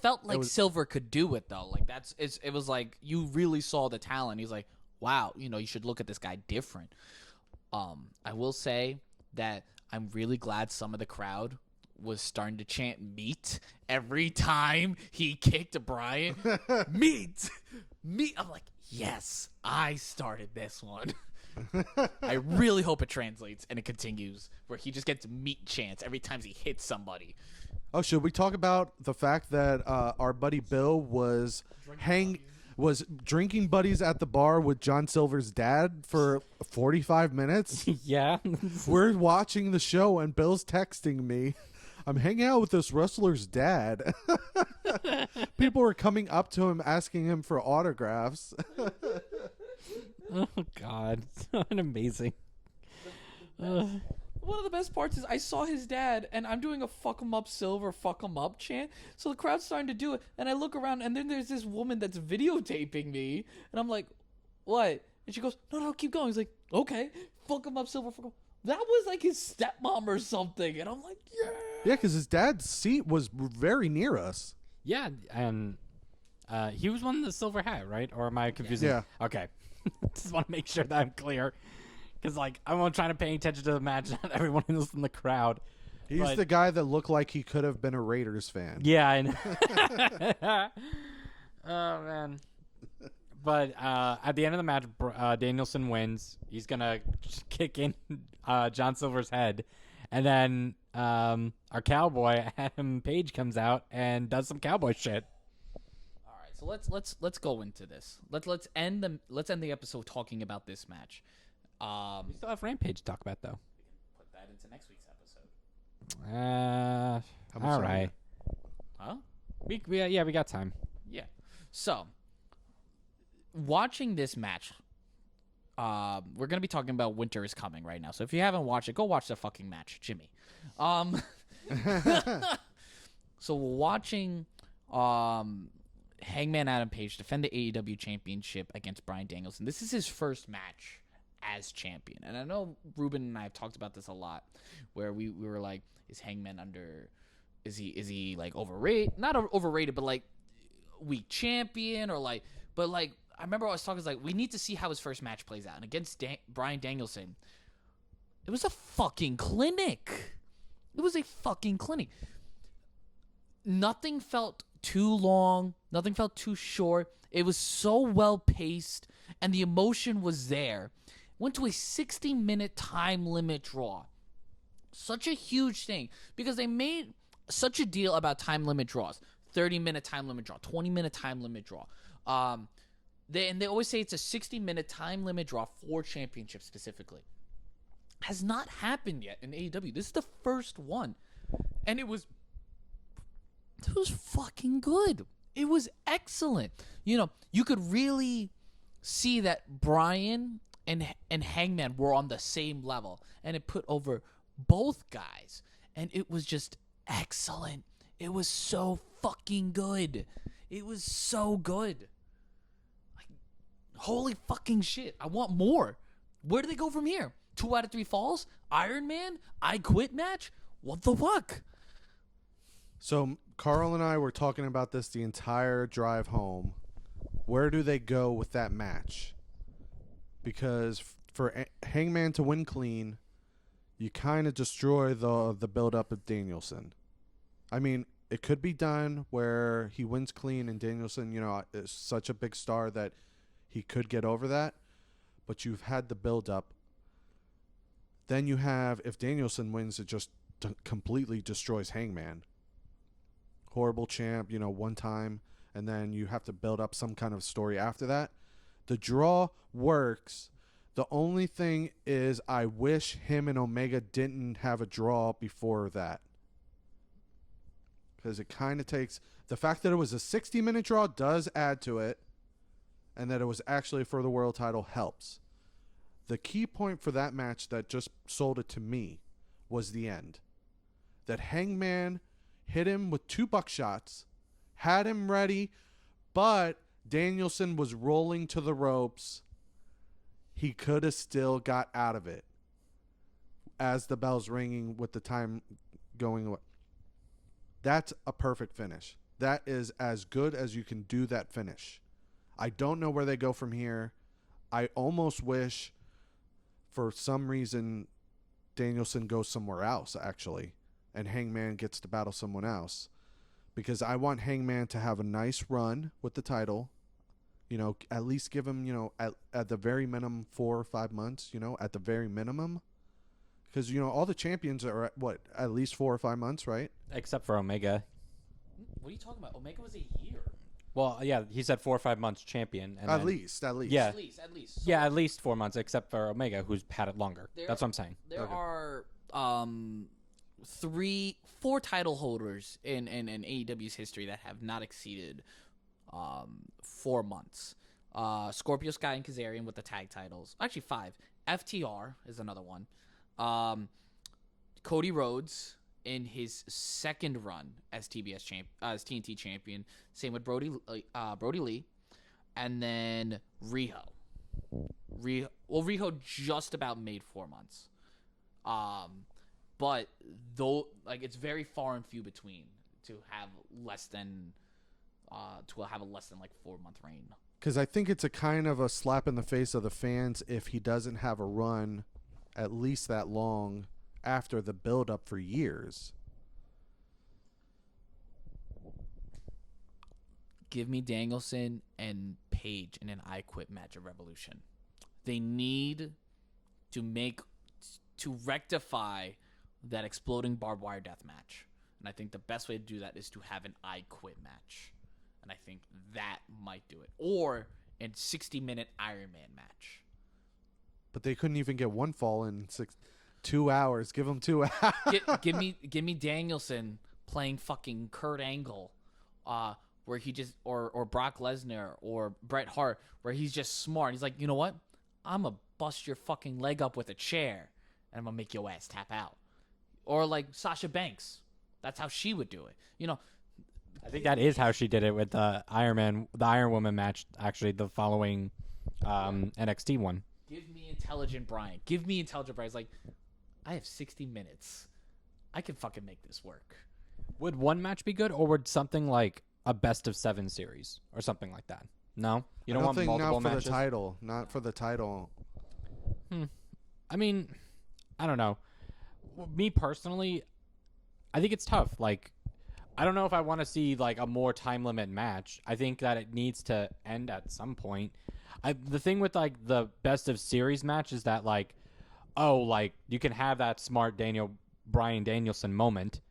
Speaker 1: felt like Silver could do it though. Like it was like you really saw the talent. He's like, wow, you should look at this guy different. I will say that I'm really glad some of the crowd was starting to chant meat every time he kicked Brian. Meat. I'm like, yes, I started this one. I really hope it translates and it continues where he just gets meat chants every time he hits somebody.
Speaker 3: Oh, should we talk about the fact that our buddy Bill was drinking buddies at the bar with John Silver's dad for 45 minutes?
Speaker 2: Yeah.
Speaker 3: We're watching the show and Bill's texting me, I'm hanging out with this wrestler's dad. People were coming up to him asking him for autographs.
Speaker 2: Oh, God. So amazing.
Speaker 1: One of the best parts is I saw his dad, and I'm doing a fuck him up Silver, fuck him up chant. So the crowd's starting to do it, and I look around, and then there's this woman that's videotaping me, and I'm like, what? And she goes, no, keep going. He's like, okay, fuck him up Silver, fuck him. That was like his stepmom or something, and I'm like, yeah.
Speaker 3: Yeah, because his dad's seat was very near us.
Speaker 2: Yeah, and he was one in the silver hat, right? Or am I confusing?
Speaker 3: Yeah.
Speaker 2: Okay. Just want to make sure that I'm clear. Because, like, I'm trying to pay attention to the match, not everyone else in the crowd.
Speaker 3: He's the guy that looked like he could have been a Raiders fan.
Speaker 2: Yeah, I know. Oh, man. But at the end of the match, Danielson wins. He's going to kick in John Silver's head. And then our cowboy, Adam Page, comes out and does some cowboy shit.
Speaker 1: All right, so let's go into this. Let's end the episode talking about this match.
Speaker 2: We still have Rampage to talk about, though.
Speaker 1: We can put that into next week's episode.
Speaker 2: All right.
Speaker 1: Huh?
Speaker 2: We got time.
Speaker 1: Yeah. So, watching this match, we're gonna be talking about Winter is Coming right now. So if you haven't watched it, go watch the fucking match, Jimmy. So watching Hangman Adam Page defend the AEW Championship against Bryan Danielson. This is his first match as champion, and I know Reuben and I have talked about this a lot, where we were like, is Hangman is he like overrated? Not overrated, but like weak champion, or like, but like I remember I was talking like we need to see how his first match plays out, and against Bryan Danielson, it was a fucking clinic. It was a fucking clinic. Nothing felt too long. Nothing felt too short. It was so well paced, and the emotion was there. Went to a 60-minute time limit draw. Such a huge thing because they made such a deal about time limit draws. 30-minute time limit draw, 20-minute time limit draw. They always say it's a 60-minute time limit draw for championships specifically. Has not happened yet in AEW. This is the first one, and it was fucking good. It was excellent. You could really see that Bryan and Hangman were on the same level, and it put over both guys, and it was just excellent. It was so fucking good. It was so good. Like, holy fucking shit. I want more. Where do they go from here? 2 out of 3 falls? Iron Man? I Quit match? What the fuck?
Speaker 3: So Carl and I were talking about this the entire drive home. Where do they go with that match? Because for Hangman to win clean, you kind of destroy the build-up of Danielson. I mean, it could be done where he wins clean and Danielson, is such a big star that he could get over that. But you've had the build-up. Then you have, if Danielson wins, it just completely destroys Hangman. Horrible champ, one time, and then you have to build up some kind of story after that. The draw works. The only thing is I wish him and Omega didn't have a draw before that. because it kind of takes the fact that it was a 60-minute draw does add to it, and that it was actually for the world title helps. The key point for that match that just sold it to me was the end. That Hangman hit him with 2 buckshots, had him ready, but Danielson was rolling to the ropes. He could have still got out of it as the bell's ringing with the time going away. That's a perfect finish. That is as good as you can do that finish. I don't know where they go from here. I almost wish for some reason Danielson goes somewhere else, actually, and Hangman gets to battle someone else, because I want Hangman to have a nice run with the title. You know, at least give him, you know, at the very minimum 4 or 5 months, you know, at the very minimum. Because, you know, all the champions are at least 4 or 5 months, right?
Speaker 2: Except for Omega.
Speaker 1: What are you talking about? Omega was a year.
Speaker 2: Well, yeah, he said 4 or 5 months champion. And
Speaker 3: At least.
Speaker 2: Yeah.
Speaker 1: At least. So
Speaker 2: Yeah, at least 4 months, except for Omega, who's had it longer. That's what I'm saying.
Speaker 1: There are 4 title holders in AEW's history that have not exceeded 4 months. Scorpio Sky and Kazarian with the tag titles. Actually, 5. FTR is another one. Cody Rhodes in his second run as as TNT champion. Same with Brody Lee, and then Riho. Riho just about made 4 months. But though, like, it's very far and few between to have less than like 4 month reign.
Speaker 3: Because I think it's a kind of a slap in the face of the fans if he doesn't have a run at least that long after the build up for years.
Speaker 1: Give me Danielson and Page in an I Quit match at Revolution. They need to rectify that exploding barbed wire death match. And I think the best way to do that is to have an I Quit match. And I think that might do it. Or a 60-minute Iron Man match.
Speaker 3: But they couldn't even get one fall in 2 hours. Give them 2 hours.
Speaker 1: give me Danielson playing fucking Kurt Angle, where he just or Brock Lesnar or Bret Hart, where he's just smart. He's like, you know what? I'm gonna bust your fucking leg up with a chair, and I'm gonna make your ass tap out. Or like Sasha Banks. That's how she would do it. You know.
Speaker 2: I think that is how she did it with the Iron Woman match. Actually, the following NXT one.
Speaker 1: Give me Intelligent Brian. It's like, I have 60 minutes. I can fucking make this work.
Speaker 2: Would one match be good, or would something like a best of 7 series or something like that? No, you don't want
Speaker 3: think
Speaker 2: multiple
Speaker 3: not for
Speaker 2: matches.
Speaker 3: the title. Not for the title.
Speaker 2: I mean, I don't know. Me personally, I think it's tough. Like, I don't know if I want to see like a more time limit match. I think that it needs to end at some point. The thing with like the best of series match is that like, oh, like you can have that smart Bryan Danielson moment,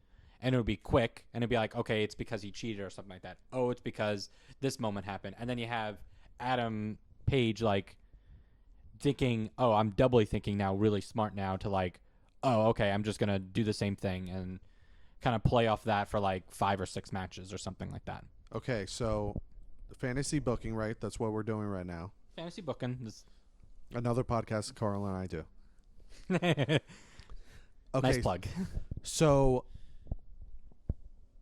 Speaker 2: and it would be quick, and it'd be like, okay, it's because he cheated or something like that. Oh, it's because this moment happened, and then you have Adam Page like thinking, oh, I'm doubly thinking now, really smart now to like, oh, okay, I'm just gonna do the same thing and kind of play off that for like 5 or 6 matches or something like that.
Speaker 3: Okay, so fantasy booking, right? That's what we're doing right now.
Speaker 2: Fantasy booking.
Speaker 3: Another podcast Carl and I do.
Speaker 2: Okay. Nice plug.
Speaker 3: So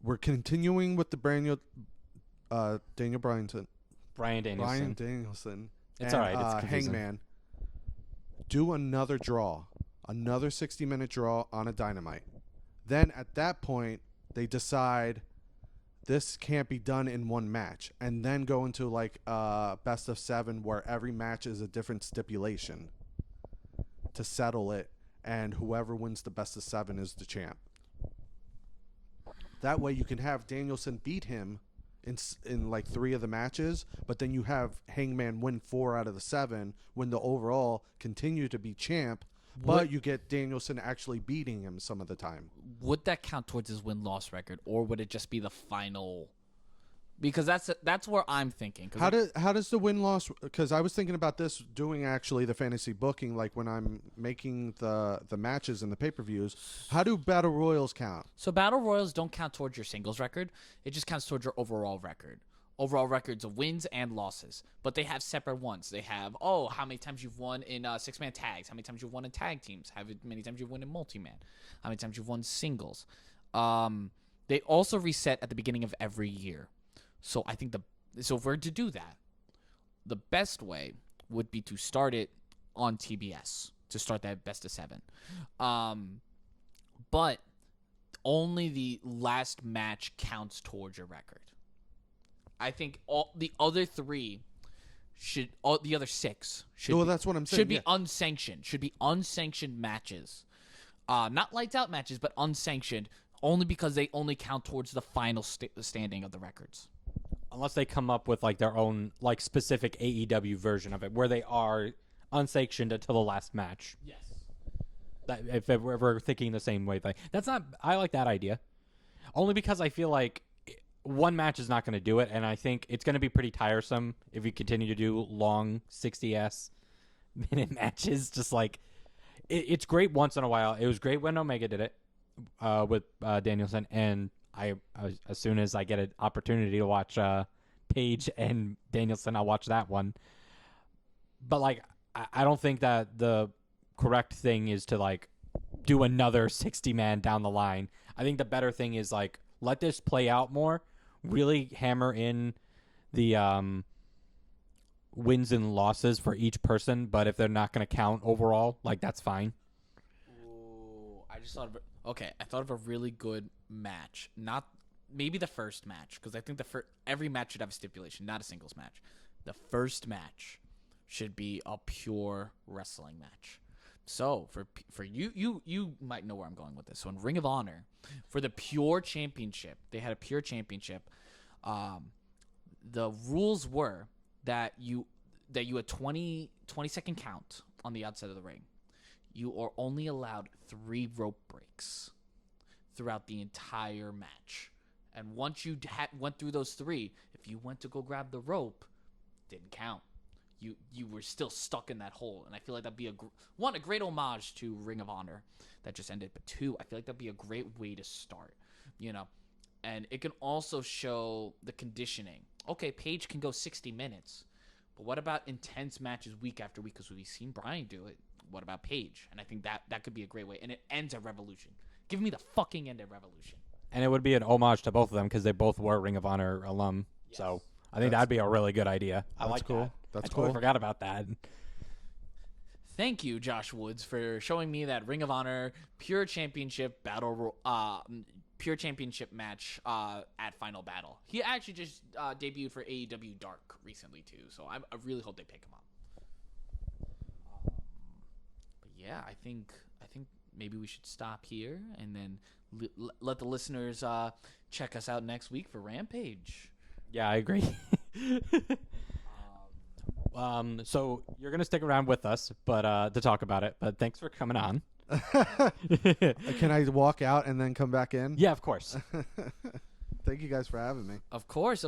Speaker 3: we're continuing with the Daniel Bryanson.
Speaker 2: Bryan Danielson.
Speaker 3: Bryan Danielson.
Speaker 2: It's
Speaker 3: and,
Speaker 2: all right. It's confusing.
Speaker 3: Hangman. Do another draw. Another 60-minute draw on a Dynamite. Then at that point, they decide this can't be done in one match. And then go into like best of 7 where every match is a different stipulation to settle it. And whoever wins the best of 7 is the champ. That way you can have Danielson beat him in like 3 of the matches, but then you have Hangman win 4 out of the 7, win the overall, continue to be champ, but you get Danielson actually beating him some of the time.
Speaker 1: Would that count towards his win-loss record, or would it just be the final because that's where I'm thinking.
Speaker 3: How does the win-loss? Because I was thinking about this doing actually the fantasy booking, like when I'm making the matches and the pay-per-views. How do battle royals count?
Speaker 1: So battle royals don't count towards your singles record. It just counts towards your overall record. Overall records of wins and losses, but they have separate ones. They have, how many times you've won in 6-man tags, how many times you've won in tag teams, how many times you've won in multi-man, how many times you've won singles. They also reset at the beginning of every year. So I think if we're to do that, the best way would be to start it on TBS, to start that best of 7. But only the last match counts towards your record. I think all the other 6 should
Speaker 3: Well, that's what I'm saying.
Speaker 1: should be unsanctioned. Should be unsanctioned matches, not lights out matches, but unsanctioned. Only because they only count towards the final standing of the records.
Speaker 2: Unless they come up with like their own like specific AEW version of it, where they are unsanctioned until the last match.
Speaker 1: Yes.
Speaker 2: If we're thinking the same way, I like that idea. Only because I feel like one match is not going to do it, and I think it's going to be pretty tiresome if you continue to do long 60-minute matches. Just like it's great once in a while. It was great when Omega did it with Danielson, and as soon as I get an opportunity to watch Page and Danielson, I'll watch that one. But like, I don't think that the correct thing is to like do another 60-man down the line. I think the better thing is like let this play out more. Really hammer in the wins and losses for each person, but if they're not going to count overall, like that's fine.
Speaker 1: Ooh, I thought of a really good match. Not maybe the first match, because I think every match should have a stipulation, not a singles match. The first match should be a pure wrestling match. So for you might know where I'm going with this. So in Ring of Honor, for the pure championship, they had a pure championship. The rules were that you had 20-second count on the outside of the ring. You are only allowed 3 rope breaks throughout the entire match. And once you went through those 3, if you went to go grab the rope, didn't count. You were still stuck in that hole, and I feel like that'd be a great homage to Ring of Honor that just ended, but 2, I feel like that'd be a great way to start, and it can also show the conditioning. Okay, Paige can go 60 minutes, but what about intense matches week after week? Because we've seen Bryan do it. What about Paige? And I think that could be a great way, and it ends at Revolution. Give me the fucking end at Revolution.
Speaker 2: And it would be an homage to both of them because they both were Ring of Honor alum. Yes. So I think that'd be a really good idea. I like
Speaker 3: cool.
Speaker 2: That.
Speaker 3: That's
Speaker 2: I totally forgot about that.
Speaker 1: Thank you, Josh Woods, for showing me that Ring of Honor pure championship match at Final Battle. He actually just debuted for AEW Dark recently too, so I really hope they pick him up. But yeah, I think maybe we should stop here and then let the listeners check us out next week for Rampage.
Speaker 2: Yeah, I agree. So you're gonna stick around with us, but to talk about it. But thanks for coming on.
Speaker 3: Can I walk out and then come back in?
Speaker 2: Yeah, of course.
Speaker 3: Thank you guys for having me.
Speaker 1: Of course.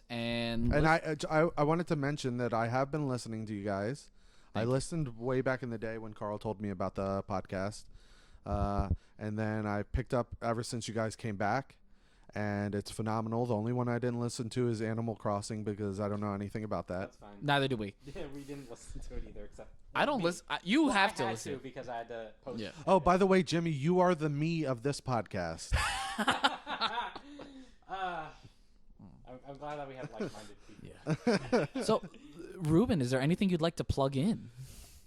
Speaker 1: And
Speaker 3: I wanted to mention that I have been listening to you guys. I listened way back in the day when Carl told me about the podcast, and then I picked up ever since you guys came back. And it's phenomenal. The only one I didn't listen to is Animal Crossing because I don't know anything about that.
Speaker 2: That's fine.
Speaker 1: Neither do we.
Speaker 2: Yeah, we didn't listen to it either. Except
Speaker 1: I don't listen. You have to
Speaker 2: had
Speaker 1: listen
Speaker 2: to because I had to post.
Speaker 1: Yeah.
Speaker 3: Oh, by the way, Jimmy, you are the me of this podcast.
Speaker 2: I'm glad that we have like-minded people.
Speaker 1: Yeah. So, Reuben, is there anything you'd like to plug in?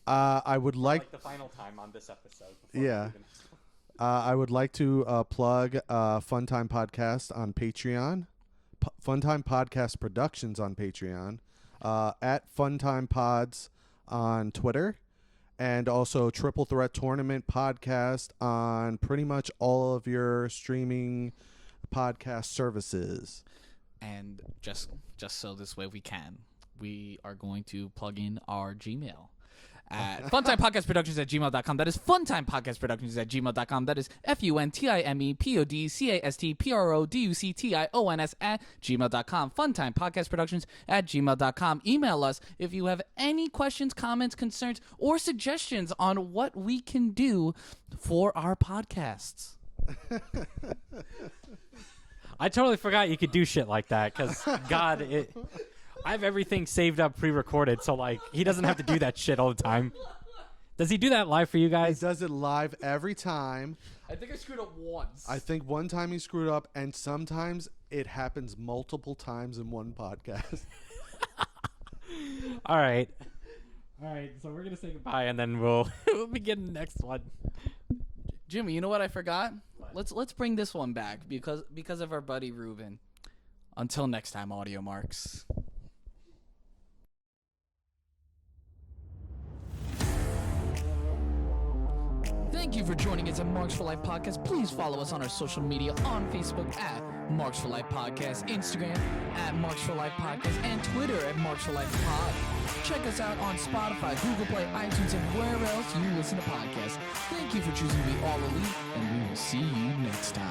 Speaker 3: I would like
Speaker 2: the final time on this episode.
Speaker 3: Yeah. I would like to plug Funtime Podcast on Patreon, Funtime Podcast Productions on Patreon, at Funtime Pods on Twitter, and also Triple Threat Tournament Podcast on pretty much all of your streaming podcast services.
Speaker 1: And just so this way we are going to plug in our Gmail at funtimepodcastproductions@gmail.com. That is funtimepodcastproductions@gmail.com. That is funtimepodcastproductions@gmail.com. Funtimepodcastproductions@gmail.com. Email us if you have any questions, comments, concerns, or suggestions on what we can do for our podcasts.
Speaker 2: I totally forgot you could do shit like that because, God, I have everything saved up pre-recorded, so, like, he doesn't have to do that shit all the time. Does he do that live for you
Speaker 3: He
Speaker 2: guys?
Speaker 3: does it live every time.
Speaker 1: I think I screwed up once.
Speaker 3: I think one time he screwed up, and sometimes it happens multiple times in one podcast.
Speaker 2: All right. So we're going to say goodbye, and then we'll begin the next one.
Speaker 1: Jimmy, you know what I forgot? Let's bring this one back because of our buddy Reuben. Until next time, audio marks. Thank you for joining us at Marks for Life Podcast. Please follow us on our social media on Facebook at Marks for Life Podcast, Instagram at Marks for Life Podcast, and Twitter at Marks for Life Pod. Check us out on Spotify, Google Play, iTunes, and wherever else you listen to podcasts. Thank you for choosing to be all elite, and we will see you next time.